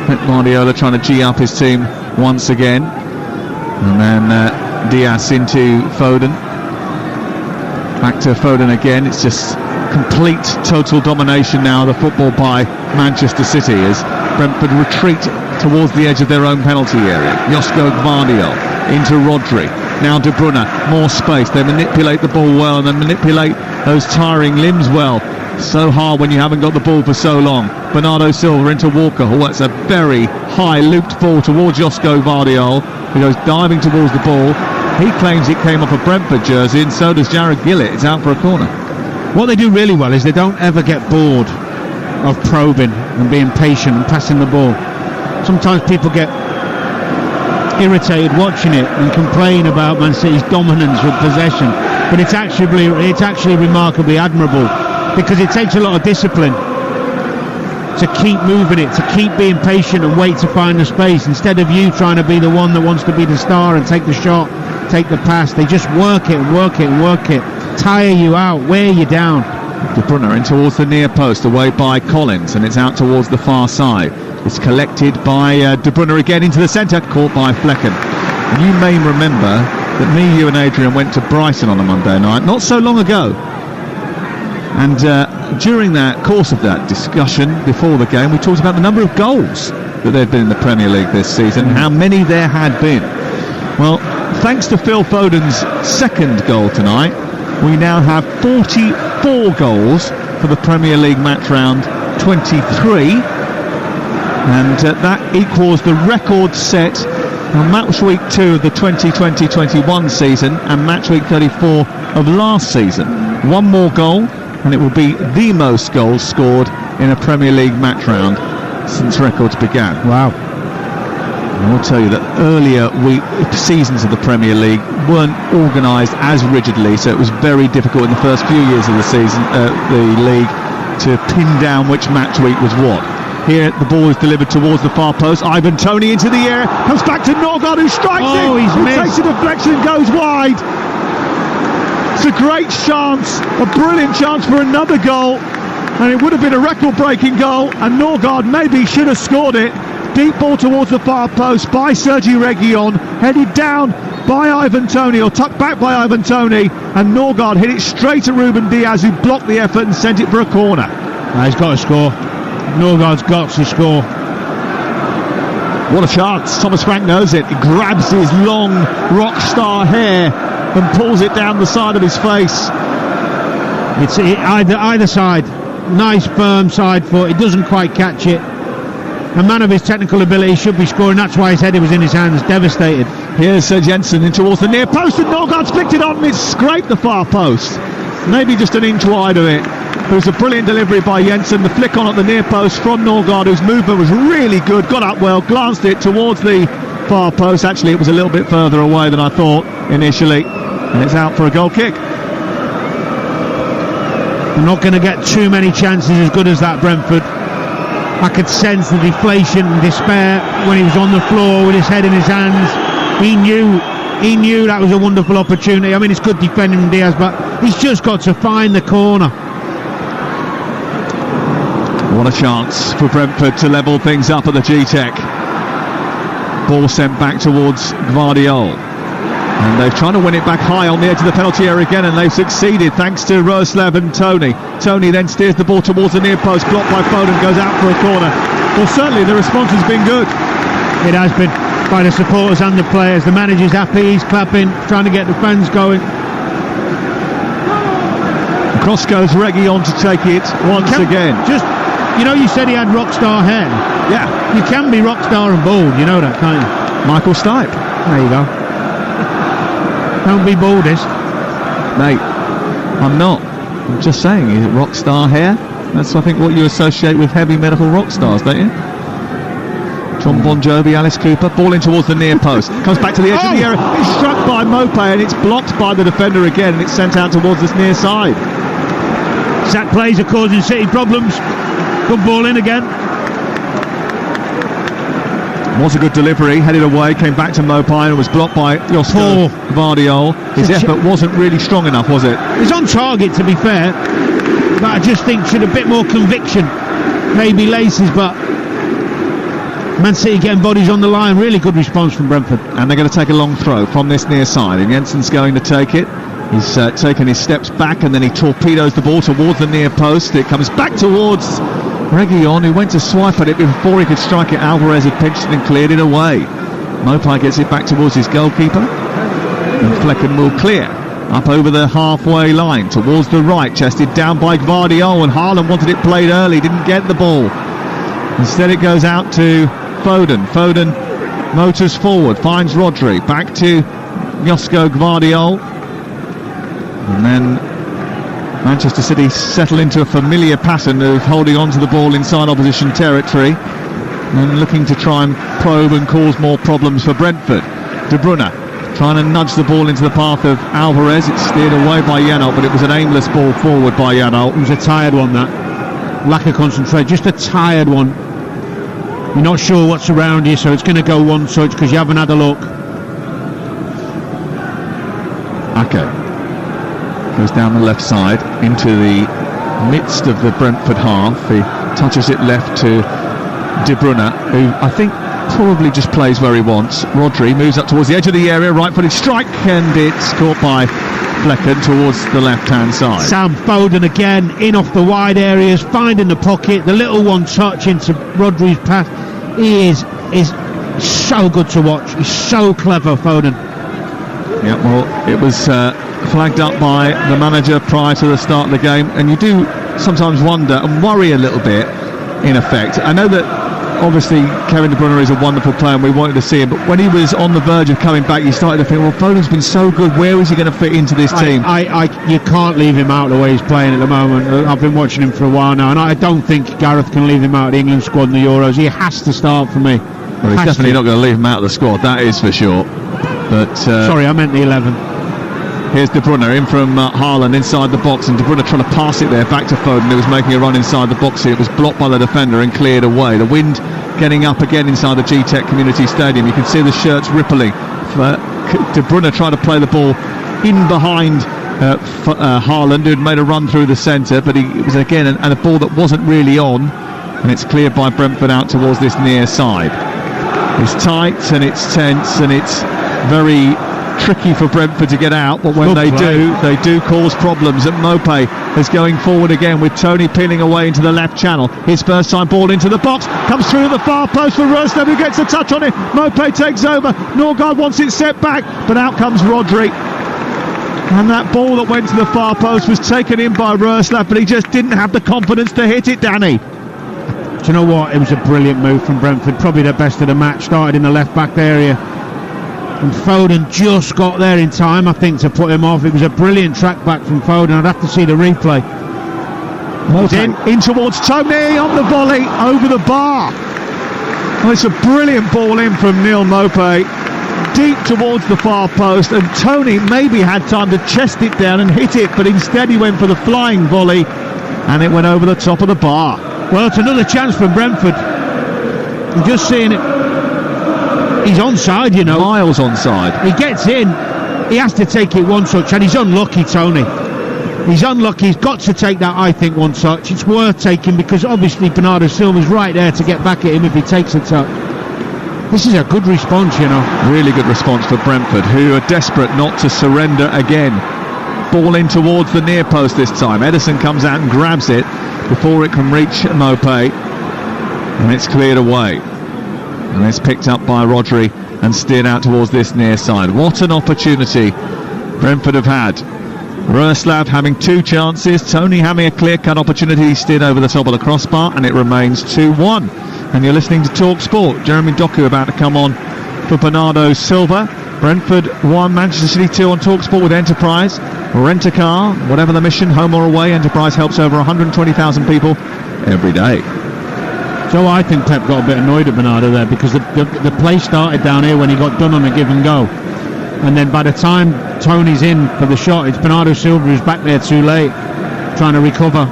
Pep Guardiola trying to G up his team once again. And then Diaz into Foden. Back to Foden again. It's just complete total domination now, the football by Manchester City, as Brentford retreat towards the edge of their own penalty area. Josko Gvardiol into Rodri. Now De Bruyne, more space. They manipulate the ball well and then manipulate those tiring limbs well. So hard when you haven't got the ball for so long. Bernardo Silva into Walker. Oh, that's a very high looped ball towards Josko Gvardiol, who goes diving towards the ball. He claims it came off a Brentford jersey, and so does Jared Gillett. It's out for a corner. What they do really well is they don't ever get bored of probing and being patient and passing the ball. Sometimes people get irritated watching it and complain about Man City's dominance with possession, but it's actually remarkably admirable, because it takes a lot of discipline to keep moving it, to keep being patient and wait to find the space, instead of you trying to be the one that wants to be the star and take the shot, take the pass. They just work it and work it and work it, tire you out, wear you down. De Bruyne in towards the near post, away by Collins, and it's out towards the far side. It's collected by De Bruyne again into the centre, caught by Flecken. And you may remember that me, you and Adrian went to Brighton on a Monday night not so long ago, and during that course of that discussion before the game, we talked about the number of goals that there had been in the Premier League this season, how many there had been. Well, thanks to Phil Foden's second goal tonight, we now have 44 goals for the Premier League match round 23, and that equals the record set on match week 2 of the 2020-21 season and match week 34 of last season. One more goal and it will be the most goals scored in a Premier League match round since records began. Wow. I will tell you that earlier seasons of the Premier League weren't organised as rigidly, so it was very difficult in the first few years of the season, the league, to pin down which match week was what. Here the ball is delivered towards the far post. Ivan Toney into the air, comes back to Norgard, who strikes it. He's missed. Takes a deflection and goes wide. It's a great chance, a brilliant chance for another goal, and it would have been a record-breaking goal, and Norgard maybe should have scored it. Deep ball towards the far post by Sergi Reguilon, headed down by Ivan Toney, or tucked back by Ivan Toney, and Norgard hit it straight to Ruben Diaz, who blocked the effort and sent it for a corner. He's got to score. Norgard's got to score. What a chance. Thomas Frank knows it. He grabs his long rock star hair and pulls it down the side of his face. It's either side. Nice firm side foot. It doesn't quite catch it. A man of his technical ability should be scoring. That's why his header was in his hands. Devastated. Here's Jensen in towards the near post, and Norgard's flicked it on and it's scraped the far post. Maybe just an inch wide of it. It was a brilliant delivery by Jensen. The flick on at the near post from Norgard, whose movement was really good. Got up well, glanced it towards the far post. Actually, it was a little bit further away than I thought initially. And it's out for a goal kick. They're not going to get too many chances as good as that, Brentford. I could sense the deflation and despair when he was on the floor with his head in his hands. He knew that was a wonderful opportunity. I mean, it's good defending from Diaz, but he's just got to find the corner. What a chance for Brentford to level things up at the G-Tech. Ball sent back towards Gvardiol. And they're trying to win it back high on the edge of the penalty area again, and they've succeeded thanks to Roslav and Toney. Toney then steers the ball towards the near post, blocked by Foden, goes out for a corner. Well, certainly the response has been good. It has been, by the supporters and the players. The manager's happy, he's clapping, trying to get the fans going. Across goes Reguilon to take it once again. You know, you said he had rock star hair. Yeah, You can be rock star and bald, you know that, can't you? Michael Stipe. There you go. Don't be baldest. Mate, I'm not. I'm just saying, is it rock star hair? That's, I think, what you associate with heavy metal rock stars, don't you? John Bon Jovi, Alice Cooper, ball in towards the near post. Comes back to the edge of the area. It's struck by Maupay and it's blocked by the defender again, and it's sent out towards this near side. Set plays are causing City problems. Good ball in again. Was a good delivery, headed away, came back to Maupay and was blocked by Josko Gvardiol. His effort wasn't really strong enough, was it? He's on target, to be fair, but I just think should a bit more conviction. Maybe laces, but Man City getting bodies on the line. Really good response from Brentford. And they're going to take a long throw from this near side, and Jensen's going to take it. He's taken his steps back and then he torpedoes the ball towards the near post. It comes back towards Reguilon, who went to swipe at it before he could strike it. Alvarez had pinched it and cleared it away. Maupay gets it back towards his goalkeeper, and Flecken will clear up over the halfway line towards the right, chested down by Gvardiol, and Haaland wanted it played early, didn't get the ball. Instead it goes out to Foden. Foden motors forward, finds Rodri, back to Josko Gvardiol, and then Manchester City settle into a familiar pattern of holding on to the ball inside opposition territory and looking to try and probe and cause more problems for Brentford. De Bruyne trying to nudge the ball into the path of Alvarez. It's steered away by Janelt, but it was an aimless ball forward by Janelt. It was a tired one, that. Lack of concentration, just a tired one. You're not sure what's around you, so it's going to go one touch because you haven't had a look. Okay. Goes down the left side into the midst of the Brentford half. He touches it left to De Bruyne, who I think probably just plays where he wants. Rodri moves up towards the edge of the area, right-footed strike, and it's caught by Flecken towards the left-hand side. Sam Foden again, in off the wide areas, finding the pocket, the little one touch into Rodri's pass. He is so good to watch. He's so clever, Foden. Yeah, well, it was flagged up by the manager prior to the start of the game, and you do sometimes wonder and worry a little bit, in effect. I know that obviously Kevin De Bruyne is a wonderful player and we wanted to see him, but when he was on the verge of coming back, you started to think, well, Foden's been so good, where is he going to fit into this team? You can't leave him out the way he's playing at the moment. I've been watching him for a while now, and I don't think Gareth can leave him out of the England squad in the Euros. He has to start for me. Well, he's definitely not going to leave him out of the squad, that is for sure. But sorry, I meant the 11. Here's De Bruyne in from Haaland inside the box, and De Bruyne trying to pass it there back to Foden, who was making a run inside the box here. It was blocked by the defender and cleared away. The wind getting up again inside the G-Tech Community Stadium. You can see the shirts rippling. De Bruyne trying to play the ball in behind Haaland, who had made a run through the centre, but it was again and a ball that wasn't really on, and it's cleared by Brentford out towards this near side. It's tight and it's tense and it's very tricky for Brentford to get out, but when they do cause problems. And Maupay is going forward again with Tony peeling away into the left channel. His first time ball into the box, comes through the far post for Roslev, who gets a touch on it. Maupay takes over, Norgard wants it set back, but out comes Rodri, and that ball that went to the far post was taken in by Roslev, but he just didn't have the confidence to hit it, Danny. Do you know what? It was a brilliant move from Brentford, probably the best of the match. Started in the left back area, and Foden just got there in time, I think, to put him off. It was a brilliant track back from Foden. I'd have to see the replay. In towards Tony on the volley over the bar. Well, it's a brilliant ball in from Neil Maupay, deep towards the far post, and Tony maybe had time to chest it down and hit it, but instead he went for the flying volley and it went over the top of the bar. Well, it's another chance for Brentford. I'm just seeing it. He's onside, you know. Miles onside. He gets in. He has to take it one touch, and he's unlucky, Tony. He's unlucky. He's got to take that, I think, one touch. It's worth taking because obviously Bernardo Silva's right there to get back at him if he takes a touch. This is a good response, you know. Really good response for Brentford, who are desperate not to surrender again. Ball in towards the near post this time. Ederson comes out and grabs it before it can reach Maupay, and it's cleared away. And it's picked up by Rodri and steered out towards this near side. What an opportunity Brentford have had Roeslav having 2 chances, Tony having a clear-cut opportunity, he steered over the top of the crossbar, and it remains 2-1. And you're listening to Talk Sport. Jeremy Doku about to come on for Bernardo Silva. Brentford 1, Manchester City 2 on Talk Sport with Enterprise. Rent a car, whatever the mission, home or away, Enterprise helps over 120,000 people every day. So I think Pep got a bit annoyed at Bernardo there, because the play started down here when he got done on a give and go. And then by the time Tony's in for the shot, it's Bernardo Silva who's back there too late, trying to recover.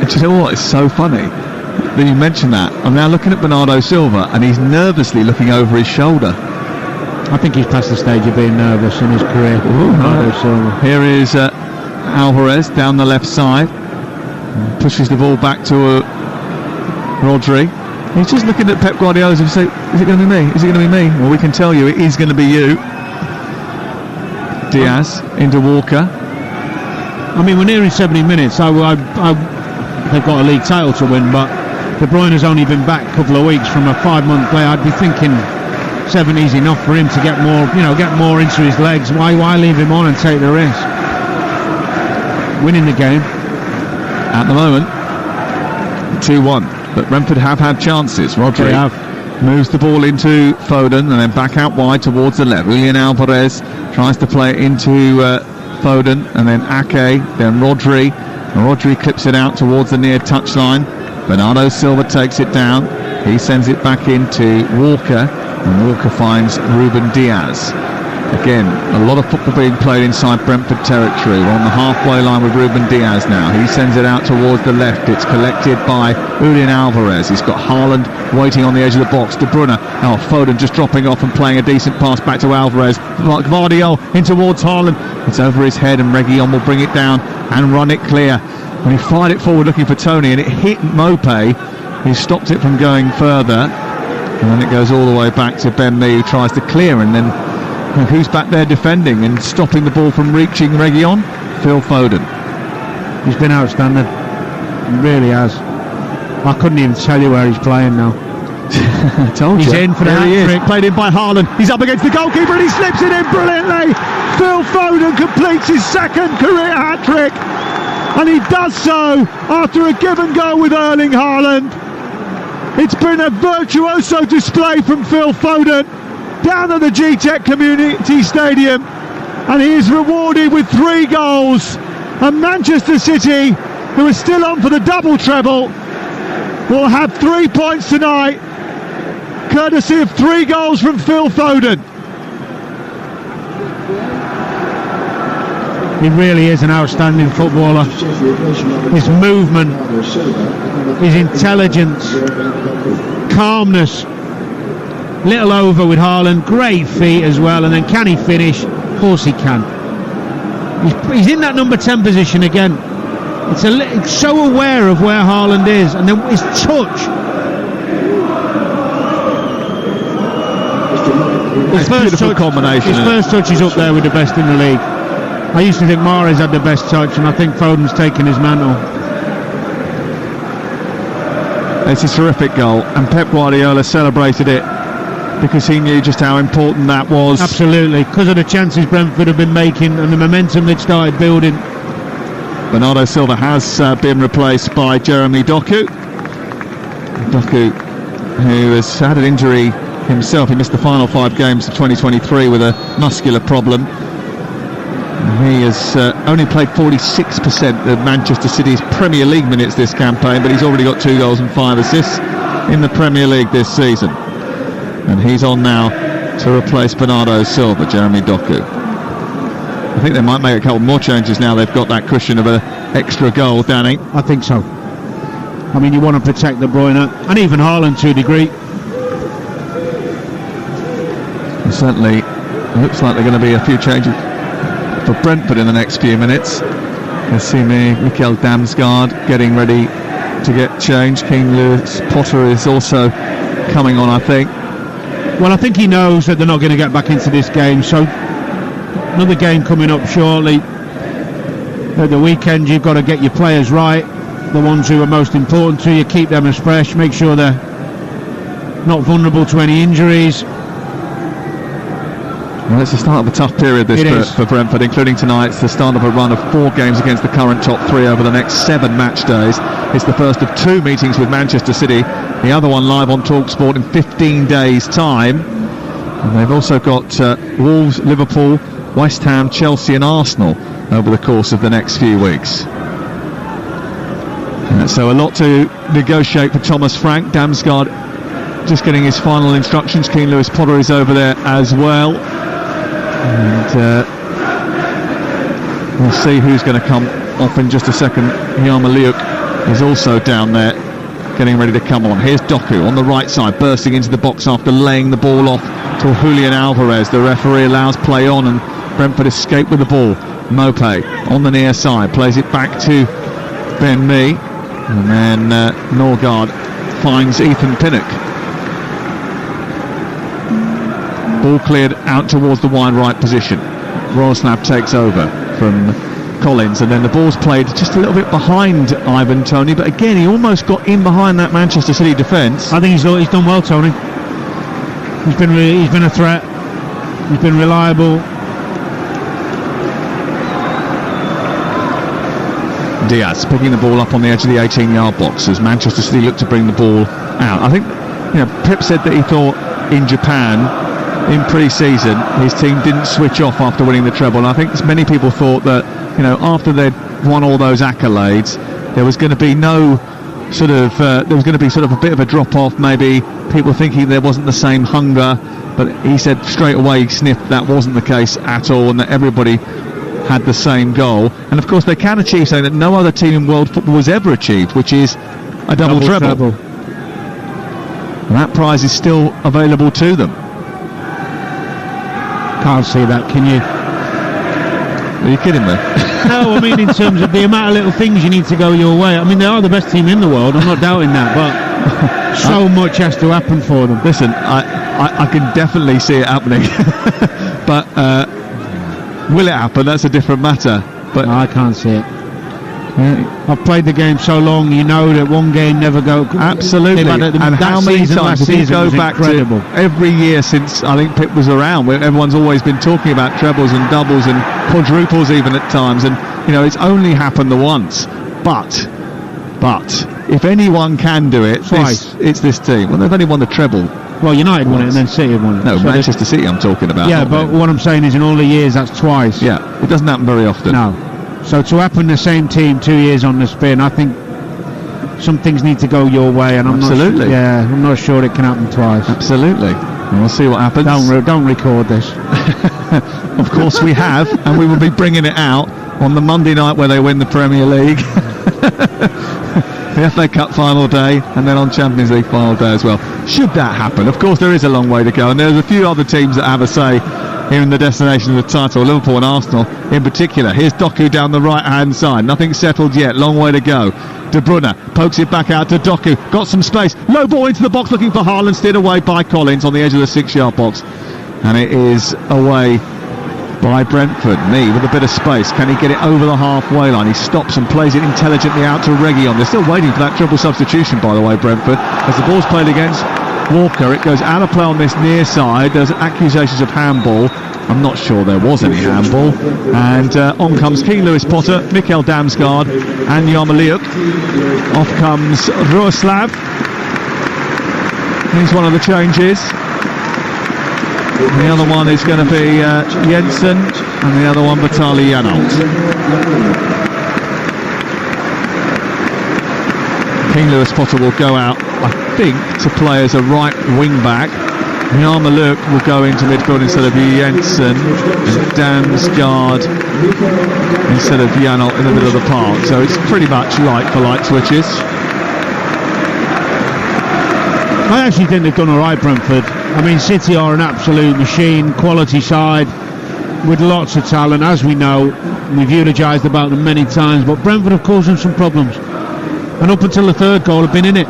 Do you know what? It's so funny that you mentioned that. I'm now looking at Bernardo Silva, and he's nervously looking over his shoulder. I think he's past the stage of being nervous in his career. Bernardo Silva. Here is Alvarez down the left side. Pushes the ball back to Rodri. He's just looking at Pep Guardiola and say, is it going to be me? Is it going to be me? Well, we can tell you it is going to be you. Diaz into Walker. I mean, we're nearing 70 minutes. They've got a league title to win, but De Bruyne has only been back a couple of weeks from a 5-month play. I'd be thinking 70's enough for him to get more into his legs. Why leave him on and take the risk? Winning the game at the moment, 2-1. But Brentford have had chances. Rodri moves the ball into Foden and then back out wide towards the left. Julian Alvarez tries to play it into Foden, and then Ake, then Rodri. Rodri clips it out towards the near touchline. Bernardo Silva takes it down. He sends it back into Walker, and Walker finds Ruben Diaz. Again, a lot of football being played inside Brentford territory. We're on the halfway line with Ruben Diaz now. He sends it out towards the left. It's collected by Julian Alvarez. He's got Haaland waiting on the edge of the box. De Bruyne, Foden just dropping off and playing a decent pass back to Alvarez. Gvardiol in towards Haaland. It's over his head, and Reguilon will bring it down and run it clear. When he fired it forward looking for Tony, and it hit Mopé, he stopped it from going further. And then it goes all the way back to Ben Mee, who tries to clear, and then who's back there defending and stopping the ball from reaching Reguilon? Phil Foden. He's been outstanding. He really has. I couldn't even tell you where he's playing now. I told he's you. in for the hat-trick. Played in by Haaland. He's up against the goalkeeper and he slips it in brilliantly. Phil Foden completes his second career hat-trick, and he does so after a give and go with Erling Haaland. It's been a virtuoso display from Phil Foden down at the G-Tech Community Stadium, and he is rewarded with 3 goals. And Manchester City, who are still on for the double treble, will have 3 points tonight, courtesy of 3 goals from Phil Foden. He really is an outstanding footballer. His movement, his intelligence, calmness. Little over with Haaland, great feet as well, and then can he finish? Of course he can. He's in that number 10 position again. It's so aware of where Haaland is, and then his touch. His first touch is up there with the best in the league. I used to think Mahrez had the best touch, and I think Foden's taken his mantle. It's a terrific goal, and Pep Guardiola celebrated it because he knew just how important that was. Absolutely, because of the chances Brentford have been making and the momentum they'd started building. Bernardo Silva has been replaced by Jeremy Doku. Doku, who has had an injury himself. He missed the final 5 games of 2023 with a muscular problem. He has only played 46% of Manchester City's Premier League minutes this campaign, but he's already got 2 goals and 5 assists in the Premier League this season. And he's on now to replace Bernardo Silva, Jeremy Doku. I think they might make a couple more changes now they've got that cushion of an extra goal, Danny. I think so. I mean, you want to protect De Bruyne and even Haaland to a degree. And certainly it looks like there are going to be a few changes for Brentford in the next few minutes. I see Mikel Damsgaard getting ready to get changed. King Lewis Potter is also coming on, I think. Well, I think he knows that they're not going to get back into this game, so another game coming up shortly. At the weekend, you've got to get your players right, the ones who are most important to you, keep them as fresh, make sure they're not vulnerable to any injuries. Well, it's the start of a tough period for Brentford, including tonight. It's the start of a run of 4 games against the current top 3 over the next 7 match days. It's the first of 2 meetings with Manchester City, the other one live on TalkSport in 15 days' time. And they've also got Wolves, Liverpool, West Ham, Chelsea and Arsenal over the course of the next few weeks. So a lot to negotiate for Thomas Frank. Damsgaard just getting his final instructions. Keane Lewis Potter is over there as well. And we'll see who's going to come off in just a second. Yarmolenko is also down there getting ready to come on. Here's Doku on the right side, bursting into the box after laying the ball off to Julian Alvarez. The referee allows play on and Brentford escape with the ball. Mopé on the near side, plays it back to Ben Mee, and then Norgard finds Ethan Pinnock. Ball cleared out towards the wide right position. Roslav takes over from Collins, and then the ball's played just a little bit behind Ivan Toney, but again he almost got in behind that Manchester City defence. I think he's done well, Tony. He's been a threat. He's been reliable. Diaz picking the ball up on the edge of the 18-yard box as Manchester City look to bring the ball out. I think Pep said that he thought in Japan in pre-season his team didn't switch off after winning the treble, and I think many people thought that after they'd won all those accolades there was going to be no sort of a bit of a drop off, maybe people thinking there wasn't the same hunger, but he said straight away he sniffed that wasn't the case at all, and that everybody had the same goal. And of course they can achieve something that no other team in world football has ever achieved, which is a double treble. And that prize is still available to them. Can't see that, can you? Are you kidding me? No, I mean in terms of the amount of little things you need to go your way. I mean they are the best team in the world, I'm not doubting that, but so much has to happen for them. Listen, I can definitely see it happening. But will it happen? That's a different matter. But no, I can't see it. I've played the game so long, you know that one game never go. Absolutely. And how many times did you go back incredible. To every year since I think Pip was around, where everyone's always been talking about trebles and doubles and quadruples even at times, and it's only happened the once. But if anyone can do it, it's this team. Well, they've only won the treble. Well, United won it and then City won it. No, so Manchester City I'm talking about. Yeah, but what I'm saying is in all the years that's twice. Yeah, it doesn't happen very often. No. So to happen the same team 2 years on the spin, I think some things need to go your way, and I'm not sure it can happen twice. Absolutely. And we'll see what happens. Don't record this. Of course we have, and we will be bringing it out on the Monday night where they win the Premier League. The FA Cup final day, and then on Champions League final day as well. Should that happen? Of course there is a long way to go, and there's a few other teams that have a say here in the destination of the title, Liverpool and Arsenal in particular. Here's Doku down the right hand side, nothing settled yet, long way to go. De Bruyne pokes it back out to Doku, got some space, low ball into the box looking for Haaland, steered away by Collins on the edge of the 6-yard box, and it is away by Brentford. Mee with a bit of space, can he get it over the halfway line? He stops and plays it intelligently out to Reguilon. They're still waiting for that triple substitution, by the way, Brentford, as the ball's played against Walker. It goes out of play on this near side. There's accusations of handball. I'm not sure there was any handball. And on comes Keane Lewis Potter, Mikkel Damsgaard and Yarmolenko. Off comes Roslav. He's one of the changes. The other one is going to be Jensen, and the other one Vitaly Janelt. Keane Lewis Potter will go out, I think, to play as a right wing back. Yarmolenko will go into midfield instead of Jensen, and Damsgaard instead of Janelt in the middle of the park. So it's pretty much like for like switches. I actually think they've done all right, Brentford. I mean, City are an absolute machine, quality side with lots of talent, as we know. We've eulogised about them many times, but Brentford have caused them some problems. And up until the third goal, have been in it.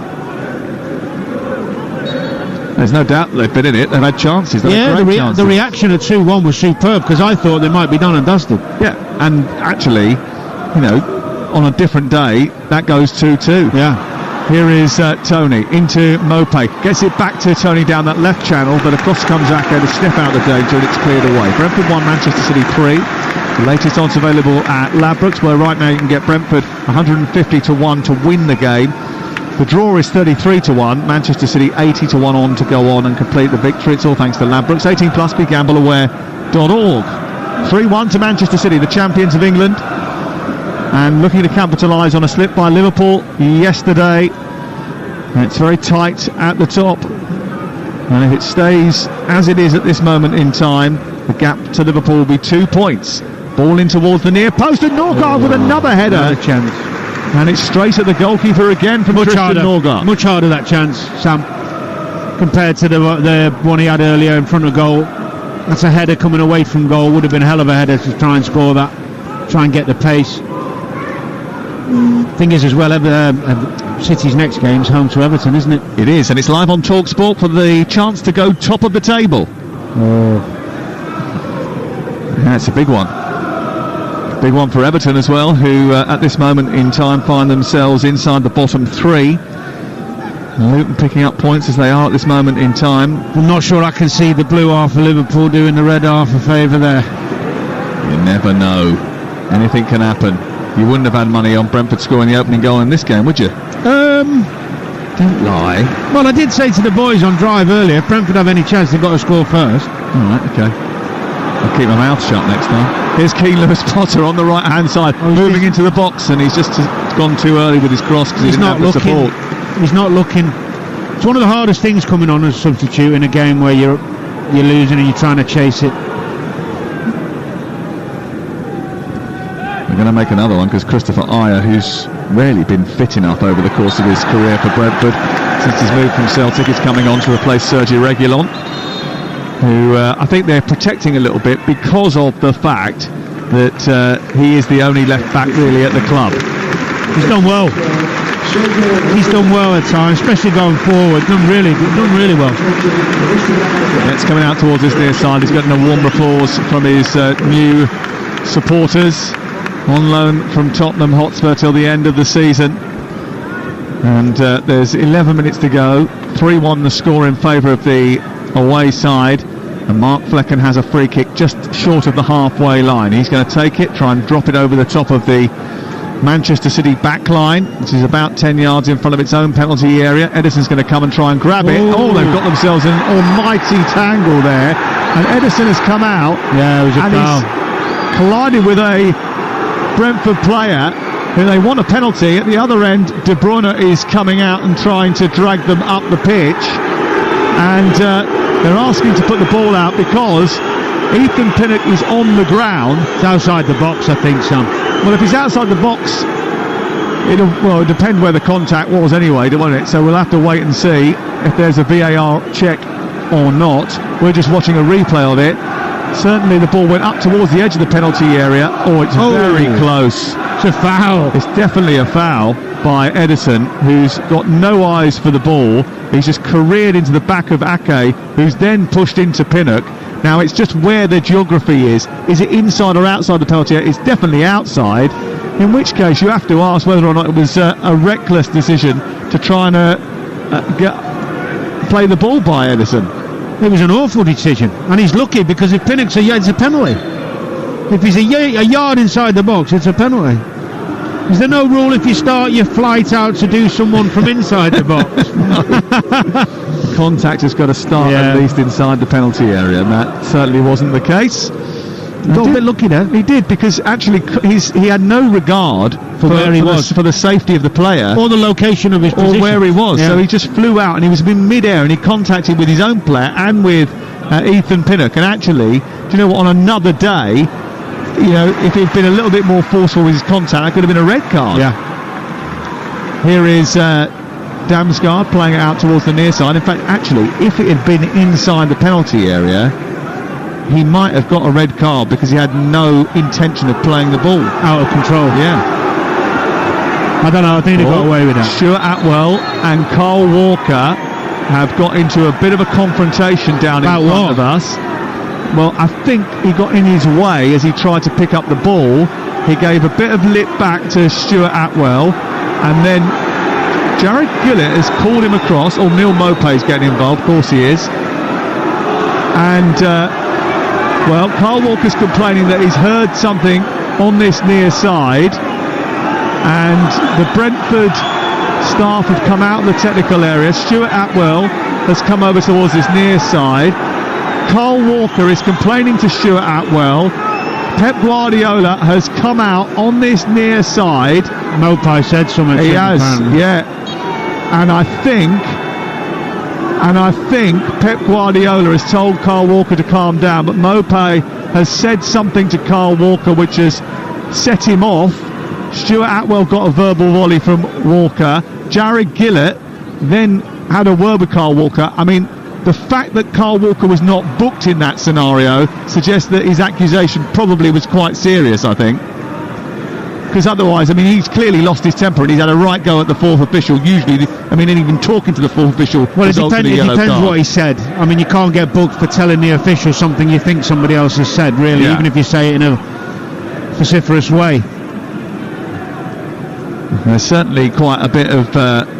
There's no doubt they've been in it. They've had chances. The reaction at 2-1 was superb, because I thought they might be done and dusted. Yeah, and actually, on a different day, that goes 2-2. Yeah. Here is Tony into Mopay, gets it back to Tony down that left channel, but across comes Ake to step out of danger, and it's cleared away. Brentford 1, Manchester City 3. The latest odds available at Ladbrokes, where right now you can get Brentford 150 to 1 to win the game. The draw is 33 to 1. Manchester City 80 to 1 on to go on and complete the victory. It's all thanks to Ladbrokes. 18 plus, begambleaware.org. 3-1 to Manchester City, the champions of England, and looking to capitalise on a slip by Liverpool yesterday. It's very tight at the top, and if it stays as it is at this moment in time, the gap to Liverpool will be 2 points. Ball in towards the near post, and Norgard with another header. Another chance. And it's straight at the goalkeeper again from Christian Norgard. Much harder, that chance, Sam, compared to the one he had earlier in front of goal. That's a header coming away from goal. Would have been a hell of a header to try and score that, try and get the pace. Thing is as well, City's next game's home to Everton, isn't it? It is, and it's live on TalkSport for the chance to go top of the table. Yeah, it's a big one. Big one for Everton as well, who at this moment in time find themselves inside the bottom 3. Luton picking up points as they are at this moment in time. I'm not sure I can see the blue half of Liverpool doing the red half a favour there. You never know. Anything can happen. You wouldn't have had money on Brentford scoring the opening goal in this game, would you? Don't lie. Well, I did say to the boys on drive earlier, if Brentford have any chance, they've got to score first. Alright, okay. I'll keep my mouth shut next time. Here's Keane Lewis-Potter on the right-hand side, moving into the box, and he's just gone too early with his cross because he didn't have the support. He's not looking. It's one of the hardest things coming on as a substitute in a game where you're losing and you're trying to chase it. We're going to make another one because Christopher Ayer, who's rarely been fit enough over the course of his career for Brentford since his move from Celtic, is coming on to replace Sergi Reguilon, who I think they're protecting a little bit because of the fact that he is the only left back really at the club. He's done well. He's done well at times, especially going forward. Done really well. It's coming out towards his near side. He's getting a warm applause from his new supporters, on loan from Tottenham Hotspur till the end of the season. And there's 11 minutes to go. 3-1 the score in favour of the away side, and Mark Flecken has a free kick just short of the halfway line. He's going to take it, try and drop it over the top of the Manchester City back line, which is about 10 yards in front of its own penalty area. Edison's going to come and try and grab it. Oh, they've got themselves in an almighty tangle there, and Edison has come out. Yeah, it was a foul. He's collided with a Brentford player who they want a penalty. At the other end, De Bruyne is coming out and trying to drag them up the pitch, and they're asking to put the ball out because Ethan Pinnock is on the ground. It's outside the box, I think, Sam. Well, if he's outside the box, it'll depend where the contact was anyway, won't it? So we'll have to wait and see if there's a VAR check or not. We're just watching a replay of it. Certainly the ball went up towards the edge of the penalty area. Oh, it's very close. It's a foul. It's definitely a foul by Edison, who's got no eyes for the ball. He's just careered into the back of Ake, who's then pushed into Pinnock. Now it's just where the geography is. Is it inside or outside the penalty area? It's definitely outside, in which case you have to ask whether or not it was a reckless decision to try and play the ball by Edison. It was an awful decision, and he's lucky because if Pinnock's it's a penalty. If he's a yard inside the box, it's a penalty. Is there no rule if you start your flight out to do someone from inside the box? Contact has got to start at least inside the penalty area, and that certainly wasn't the case. Got a bit lucky there. He did, because actually he had no regard for where he was, for the safety of the player, or the location of his position, or where he was. Yeah. So he just flew out, and he was in mid-air, and he contacted with his own player and with Ethan Pinnock. And actually, do you know what? On another day, you know, if he'd been a little bit more forceful with his contact, that could have been a red card. Yeah. Here is Damsgaard playing it out towards the near side. In fact, actually, if it had been inside the penalty area, he might have got a red card because he had no intention of playing the ball. Out of control. Yeah. I don't know, I think he got away with that. Stuart Atwell and Carl Walker have got into a bit of a confrontation down in front of us. Well, I think he got in his way as he tried to pick up the ball. He gave a bit of lip back to Stuart Atwell, and then Jared Gillett has called him across, or Neil Maupay's getting involved, of course he is. And, well, Carl Walker's complaining that he's heard something on this near side. And the Brentford staff have come out of the technical area. Stuart Atwell has come over towards this near side. Carl Walker is complaining to Stuart Atwell. Pep Guardiola has come out on this near side. Maupay said something. He has, yeah. And I think Pep Guardiola has told Carl Walker to calm down, but Maupay has said something to Carl Walker which has set him off. Stuart Atwell got a verbal volley from Walker. Jared Gillett then had a word with Carl Walker. I mean, the fact that Carl Walker was not booked in that scenario suggests that his accusation probably was quite serious, I think. Because otherwise, I mean, he's clearly lost his temper and he's had a right go at the fourth official. Usually, and even talking to the fourth official. Well, it depends what he said. I mean, you can't get booked for telling the official something you think somebody else has said, really, even if you say it in a vociferous way. There's certainly quite a bit of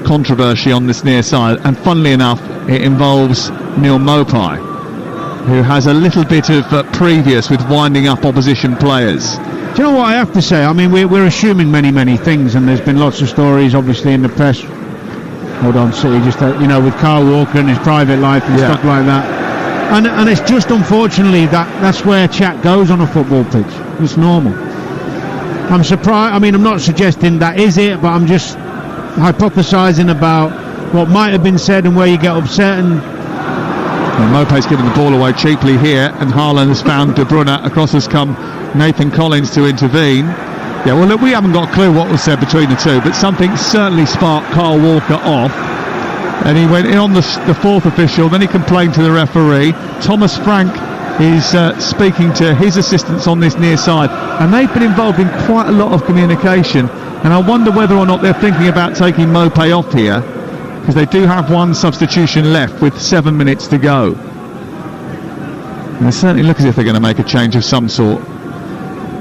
controversy on this near side, and funnily enough, it involves Neil Maupay, who has a little bit of previous with winding up opposition players. Do you know what I have to say? I mean, we're assuming many things, and there's been lots of stories, obviously, in the press. Hold on, City, just with Carl Walker and his private life and stuff like that. And it's just unfortunately that's where chat goes on a football pitch. It's normal. I'm surprised. I mean, I'm not suggesting that is it, but I'm just hypothesising about what might have been said and where you get upset. And Maupay's given the ball away cheaply here, and Haaland has found De Bruyne. Across has come Nathan Collins to intervene. Yeah, well, look, we haven't got a clue what was said between the two, but something certainly sparked Carl Walker off. And he went in on the fourth official, then he complained to the referee. Thomas Frank is speaking to his assistants on this near side, and they've been involved in quite a lot of communication, and I wonder whether or not they're thinking about taking Maupay off here, because they do have one substitution left with 7 minutes to go. And they certainly look as if they're going to make a change of some sort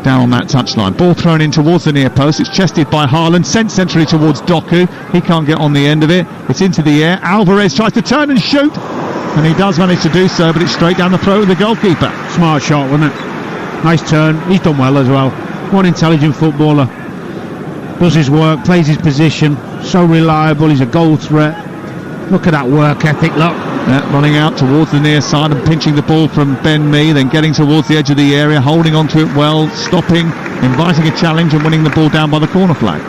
down on that touchline. Ball thrown in towards the near post. It's chested by Haaland, sent centrally towards Doku. He can't get on the end of it. It's into the air. Alvarez tries to turn and shoot, and he does manage to do so, but it's straight down the throat of the goalkeeper. Smart shot, wasn't it? Nice turn. He's done well as well. One intelligent footballer. Does his work, plays his position. So reliable. He's a goal threat. Look at that work ethic, look. Running out towards the near side and pinching the ball from Ben Mee, then getting towards the edge of the area, holding onto it well, stopping, inviting a challenge and winning the ball down by the corner flag.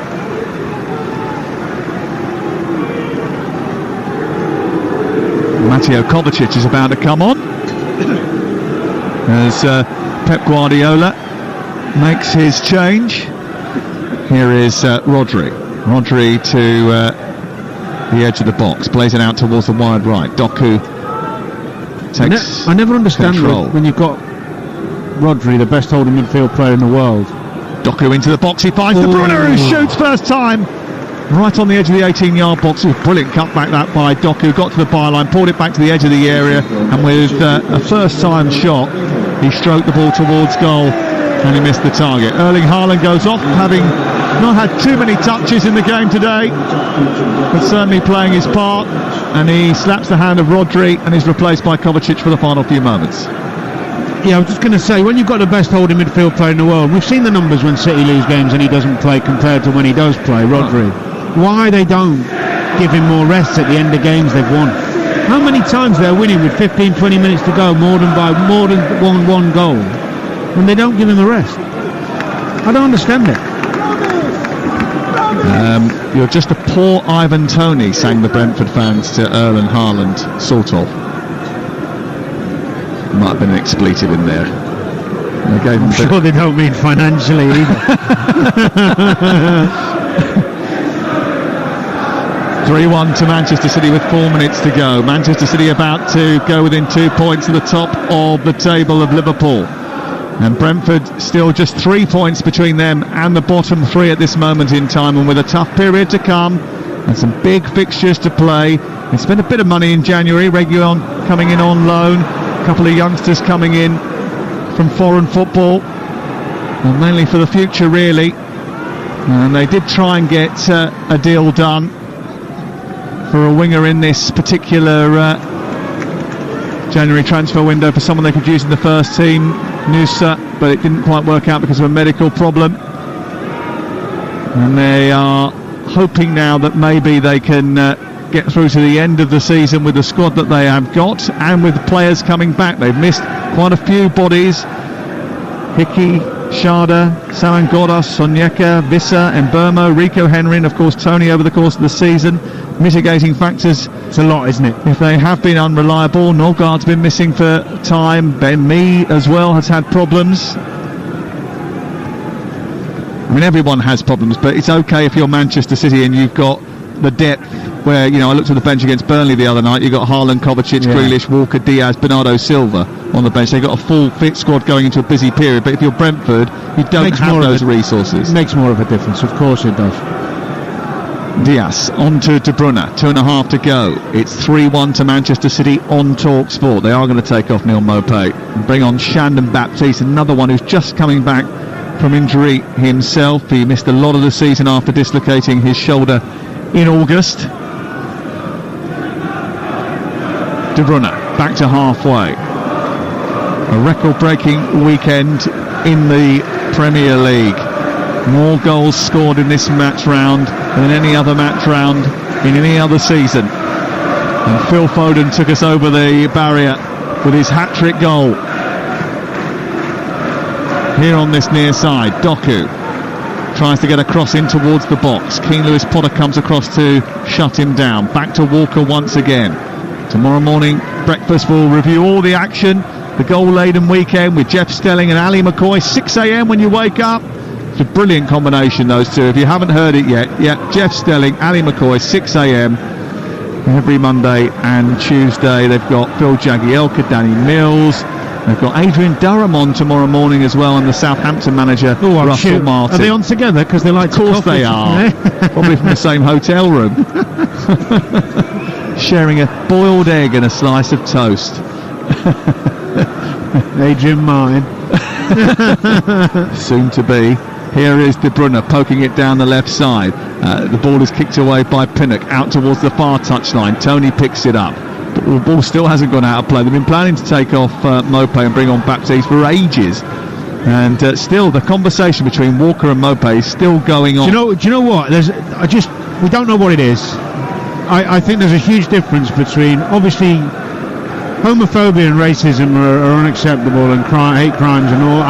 Mateo Kovacic is about to come on as Pep Guardiola makes his change. Here is Rodri to the edge of the box, plays it out towards the wide right. Doku takes I never understand control. When you've got Rodri, the best holding midfield player in the world. Doku into the box, he finds De Bruyne, who shoots first time right on the edge of the 18-yard box. It was a brilliant cutback that by Doku, got to the byline, pulled it back to the edge of the area, and with a first time shot he stroked the ball towards goal and he missed the target. Erling Haaland goes off, having not had too many touches in the game today, but certainly playing his part, and he slaps the hand of Rodri and is replaced by Kovacic for the final few moments. Yeah, I was just going to say, when you've got the best holding midfield player in the world, we've seen the numbers when City lose games and he doesn't play compared to when he does play, Rodri. Why they don't give him more rests at the end of games they've won? How many times they're winning with 15-20 minutes to go, more than one goal, when they don't give him a rest? I don't understand it. You're just a poor Ivan Toney, sang the Brentford fans to Erling Haaland, sort of. Might have been an expletive in there. I'm sure they don't mean financially either. 3-1 to Manchester City with 4 minutes to go. Manchester City about to go within 2 points to the top of the table of Liverpool. And Brentford still just 3 points between them and the bottom three at this moment in time, and with a tough period to come and some big fixtures to play. They spent a bit of money in January. Reguilon coming in on loan, a couple of youngsters coming in from foreign football, and mainly for the future really. And they did try and get a deal done for a winger in this particular January transfer window, for someone they could use in the first team, Nusa, but it didn't quite work out because of a medical problem. And they are hoping now that maybe they can get through to the end of the season with the squad that they have got, and with players coming back. They've missed quite a few bodies. Hickey, Sharda, Samangodas, Sonyeka, Vissa, Mbermo, Rico Henry, and of course Tony over the course of the season. Mitigating factors, It's a lot, isn't it? if they have been unreliable. Norgard's been missing for time. Ben Mee as well has had problems. I mean, everyone has problems, but it's okay if you're Manchester City and you've got the depth where, you know, I looked at the bench against Burnley the other night. You've got Haaland, Kovacic, Grealish, Walker, Diaz, Bernardo Silva on the bench. They've got a full fit squad going into a busy period, but if you're Brentford, you don't have those resources. It makes more of a difference, of course it does. Diaz on to De Bruyne, 2.5 to go. It's 3-1 to Manchester City on Talk Sport. They are going to take off Neil Maupay and bring on Shandon Baptiste, another one who's just coming back from injury himself. He missed a lot of the season after dislocating his shoulder in August. De Bruyne back to halfway. A record-breaking weekend in the Premier League. More goals scored in this match round than any other match round in any other season. And Phil Foden took us over the barrier with his hat-trick goal. Here on this near side, Doku tries to get a cross in towards the box. Keane Lewis Potter comes across to shut him down. Back to Walker once again. Tomorrow morning, Breakfast will review all the action. The goal-laden weekend with Jeff Stelling and Ali McCoy. 6 a.m. when you wake up. It's a brilliant combination, those two. If you haven't heard it yet, Jeff Stelling, Ali McCoy, 6 a.m. every Monday and Tuesday. They've got Phil Jagielka, Danny Mills. They've got Adrian Durham on tomorrow morning as well, and the Southampton manager, Russell Martin. Are they on together? Because they like to Of course they are. Probably from the same hotel room. Sharing a boiled egg and a slice of toast. Adrian Martin. Soon to be. Here is De Bruyne poking it down the left side. The ball is kicked away by Pinnock out towards the far touchline. Tony picks it up. The ball still hasn't gone out of play. They've been planning to take off Maupay and bring on Baptiste for ages, and still the conversation between Walker and Maupay is still going on. Do you know what? We don't know what it is. I think there's a huge difference between, obviously, homophobia and racism are unacceptable, and hate crimes and all.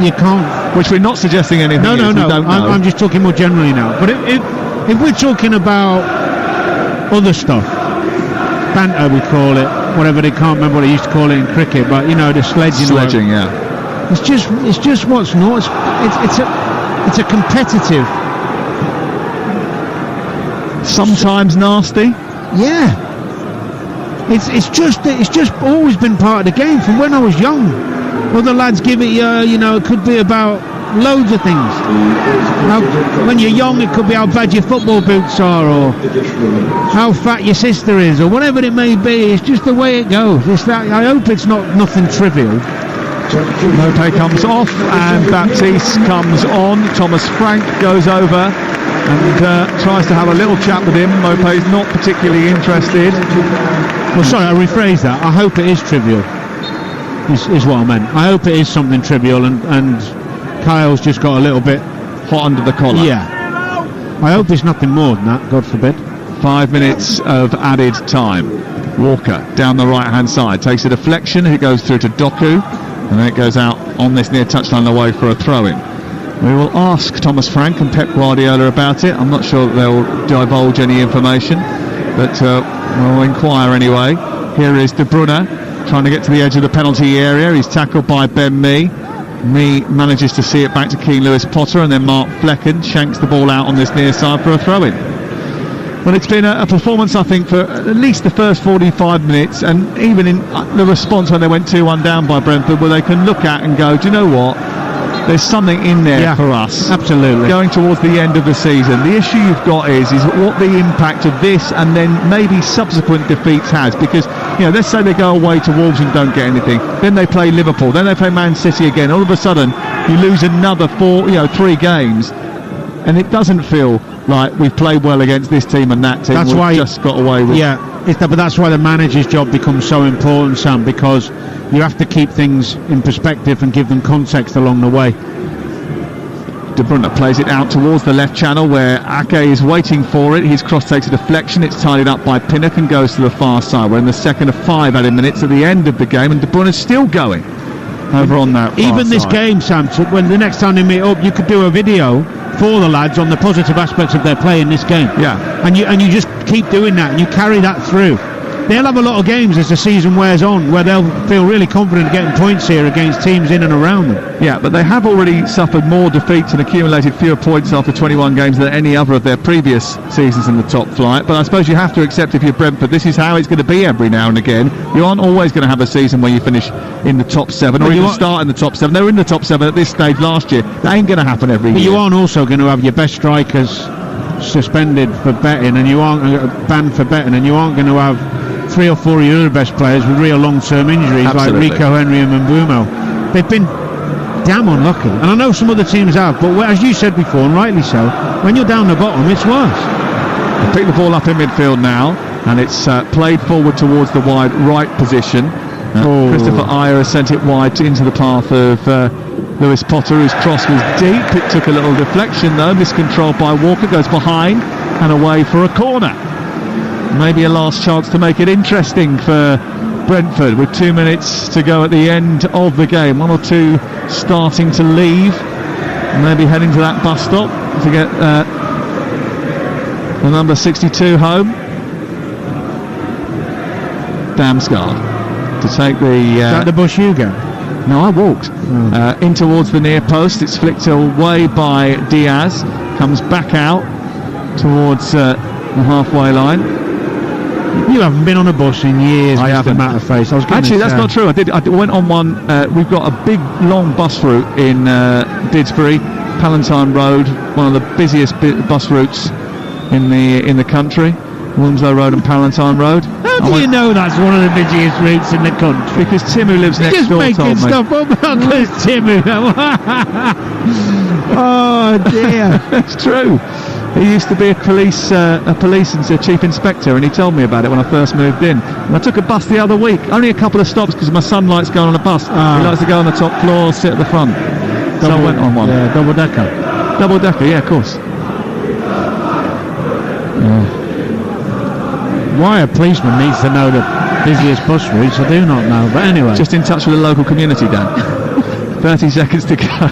You can't. Which we're not suggesting anything. No. We don't know. I'm just talking more generally now. But if we're talking about other stuff, banter we call it, whatever, they can't remember what they used to call it in cricket, but you know, the sledging. Yeah. It's just what's not. It's a competitive. Sometimes nasty. Yeah. It's just always been part of the game from when I was young. Other lads give it, it could be about loads of things. When you're young, it could be how bad your football boots are, or how fat your sister is, or whatever it may be. It's just the way it goes. I hope it's nothing trivial. Maupay comes off and Baptiste comes on. Thomas Frank goes over and tries to have a little chat with him. Maupay's not particularly interested. Well, sorry, I rephrase that. I hope it is trivial, is what I meant. I hope it is something trivial, and Kyle's just got a little bit hot under the collar. Yeah. I hope it's nothing more than that, God forbid. 5 minutes of added time. Walker down the right-hand side takes a deflection. It goes through to Doku, and then it goes out on this near touchline away for a throw-in. We will ask Thomas Frank and Pep Guardiola about it. I'm not sure that they'll divulge any information, but we'll inquire anyway. Here is De Bruyne trying to get to the edge of the penalty area. He's tackled by Ben Mee. Mee manages to see it back to Keane Lewis Potter, and then Mark Flecken shanks the ball out on this near side for a throw-in. Well, it's been a performance, I think, for at least the first 45 minutes, and even in the response when they went 2-1 down by Brentford, where they can look at and go, do you know what? There's something in there for us. Absolutely. Going towards the end of the season. The issue you've got is what the impact of this and then maybe subsequent defeats has. Because, let's say they go away to Wolves and don't get anything. Then they play Liverpool. Then they play Man City again. All of a sudden, you lose another 3 games. And it doesn't feel like we've played well against this team and that team. That's we've why just got away with. Yeah, but that's why the manager's job becomes so important, Sam, because you have to keep things in perspective and give them context along the way. De Bruyne plays it out towards the left channel where Ake is waiting for it. His cross takes a deflection. It's tidied up by Pinnock and goes to the far side. We're in the second of 5 added minutes at the end of the game, and De Bruyne is still going over on that far Even this side. game, Sam, so when the next time they meet up, you could do a video for the lads on the positive aspects of their play in this game. Yeah. And you just keep doing that and you carry that through. They'll have a lot of games as the season wears on where they'll feel really confident getting points here against teams in and around them. Yeah, but they have already suffered more defeats and accumulated fewer points after 21 games than any other of their previous seasons in the top flight. But I suppose you have to accept, if you're Brentford, this is how it's going to be every now and again. You aren't always going to have a season where you finish in the top 7 or even start in the top 7. They were in the top 7 at this stage last year. That ain't going to happen every year. But you aren't also going to have your best strikers suspended for betting, and you aren't banned for betting, and you aren't going to have 3 or 4 of your other best players with real long-term injuries. Absolutely. Like Rico Henry and Mbeumo. They've been damn unlucky, and I know some other teams have, but as you said before, and rightly so, when you're down the bottom it's worse. They pick the ball up in midfield now, and it's played forward towards the wide right position. Christopher Ayer has sent it wide into the path of Lewis Potter, whose cross was deep. It took a little deflection though, miscontrolled by Walker, goes behind and away for a corner. Maybe a last chance to make it interesting for Brentford with 2 minutes to go at the end of the game. 1 or 2 starting to leave, and maybe heading to that bus stop to get the number 62 home. Damsgaard to take the... Is that the bus you go? No, I walked in towards the near post. It's flicked away by Diaz, comes back out towards the halfway line. You haven't been on a bus in years, I Mr. haven't. Matterface. Actually, that's not true. I went on one. We've got a big, long bus route in Didsbury, Palantine Road, one of the busiest bus routes in the country. Wilmslow Road and Palantine Road. How do you know that's one of the busiest routes in the country? Because Tim, who lives next door, just told making me. stuff up because Tim. Oh dear. It's true. He used to be a police and chief inspector, and he told me about it when I first moved in. And I took a bus the other week, only a couple of stops because my son likes going on a bus. He likes to go on the top floor, sit at the front. So I went on one. Yeah, double decker. Double decker, yeah, of course. Yeah. Why a policeman needs to know the busiest bus routes, I do not know. But anyway, Just in touch with the local community, Dan. 30 seconds to go.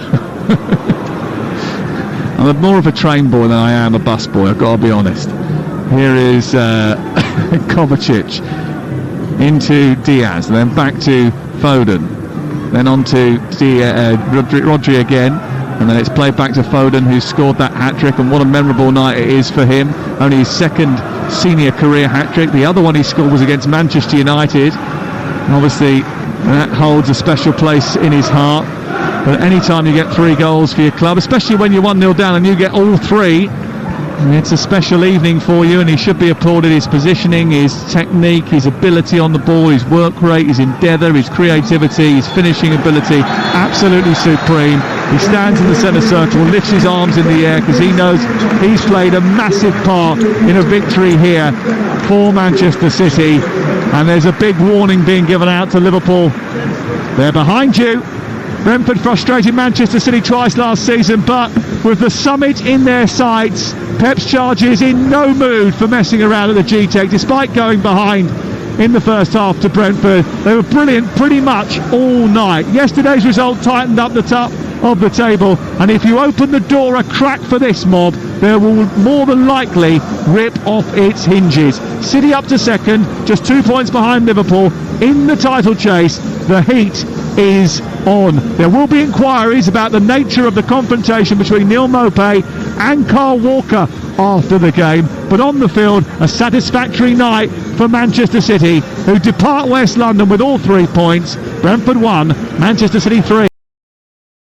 I'm more of a train boy than I am a bus boy, I've got to be honest. Here is Kovacic into Diaz, then back to Foden, then on to Rodri again, and then it's played back to Foden, who scored that hat-trick, and what a memorable night it is for him. Only his second senior career hat-trick. The other one he scored was against Manchester United, and obviously that holds a special place in his heart. But any time you get 3 goals for your club, especially when you're 1-0 down and you get all 3, it's a special evening for you, and he should be applauded. His positioning, his technique, his ability on the ball, his work rate, his endeavour, his creativity, his finishing ability, absolutely supreme. He stands in the centre circle, lifts his arms in the air because he knows he's played a massive part in a victory here for Manchester City. And there's a big warning being given out to Liverpool. They're behind you. Brentford frustrated Manchester City twice last season, but with the summit in their sights, Pep's Chargers in no mood for messing around at the G-Tech, despite going behind in the first half to Brentford. They were brilliant pretty much all night. Yesterday's result tightened up the top of the table, and if you open the door a crack for this mob, they will more than likely rip off its hinges. City up to second, just 2 points behind Liverpool in the title chase. The heat is on. There will be inquiries about the nature of the confrontation between Neil Maupay and Carl Walker after the game, but on the field, a satisfactory night for Manchester City, who depart West London with all 3 points. Brentford 1, Manchester City 3.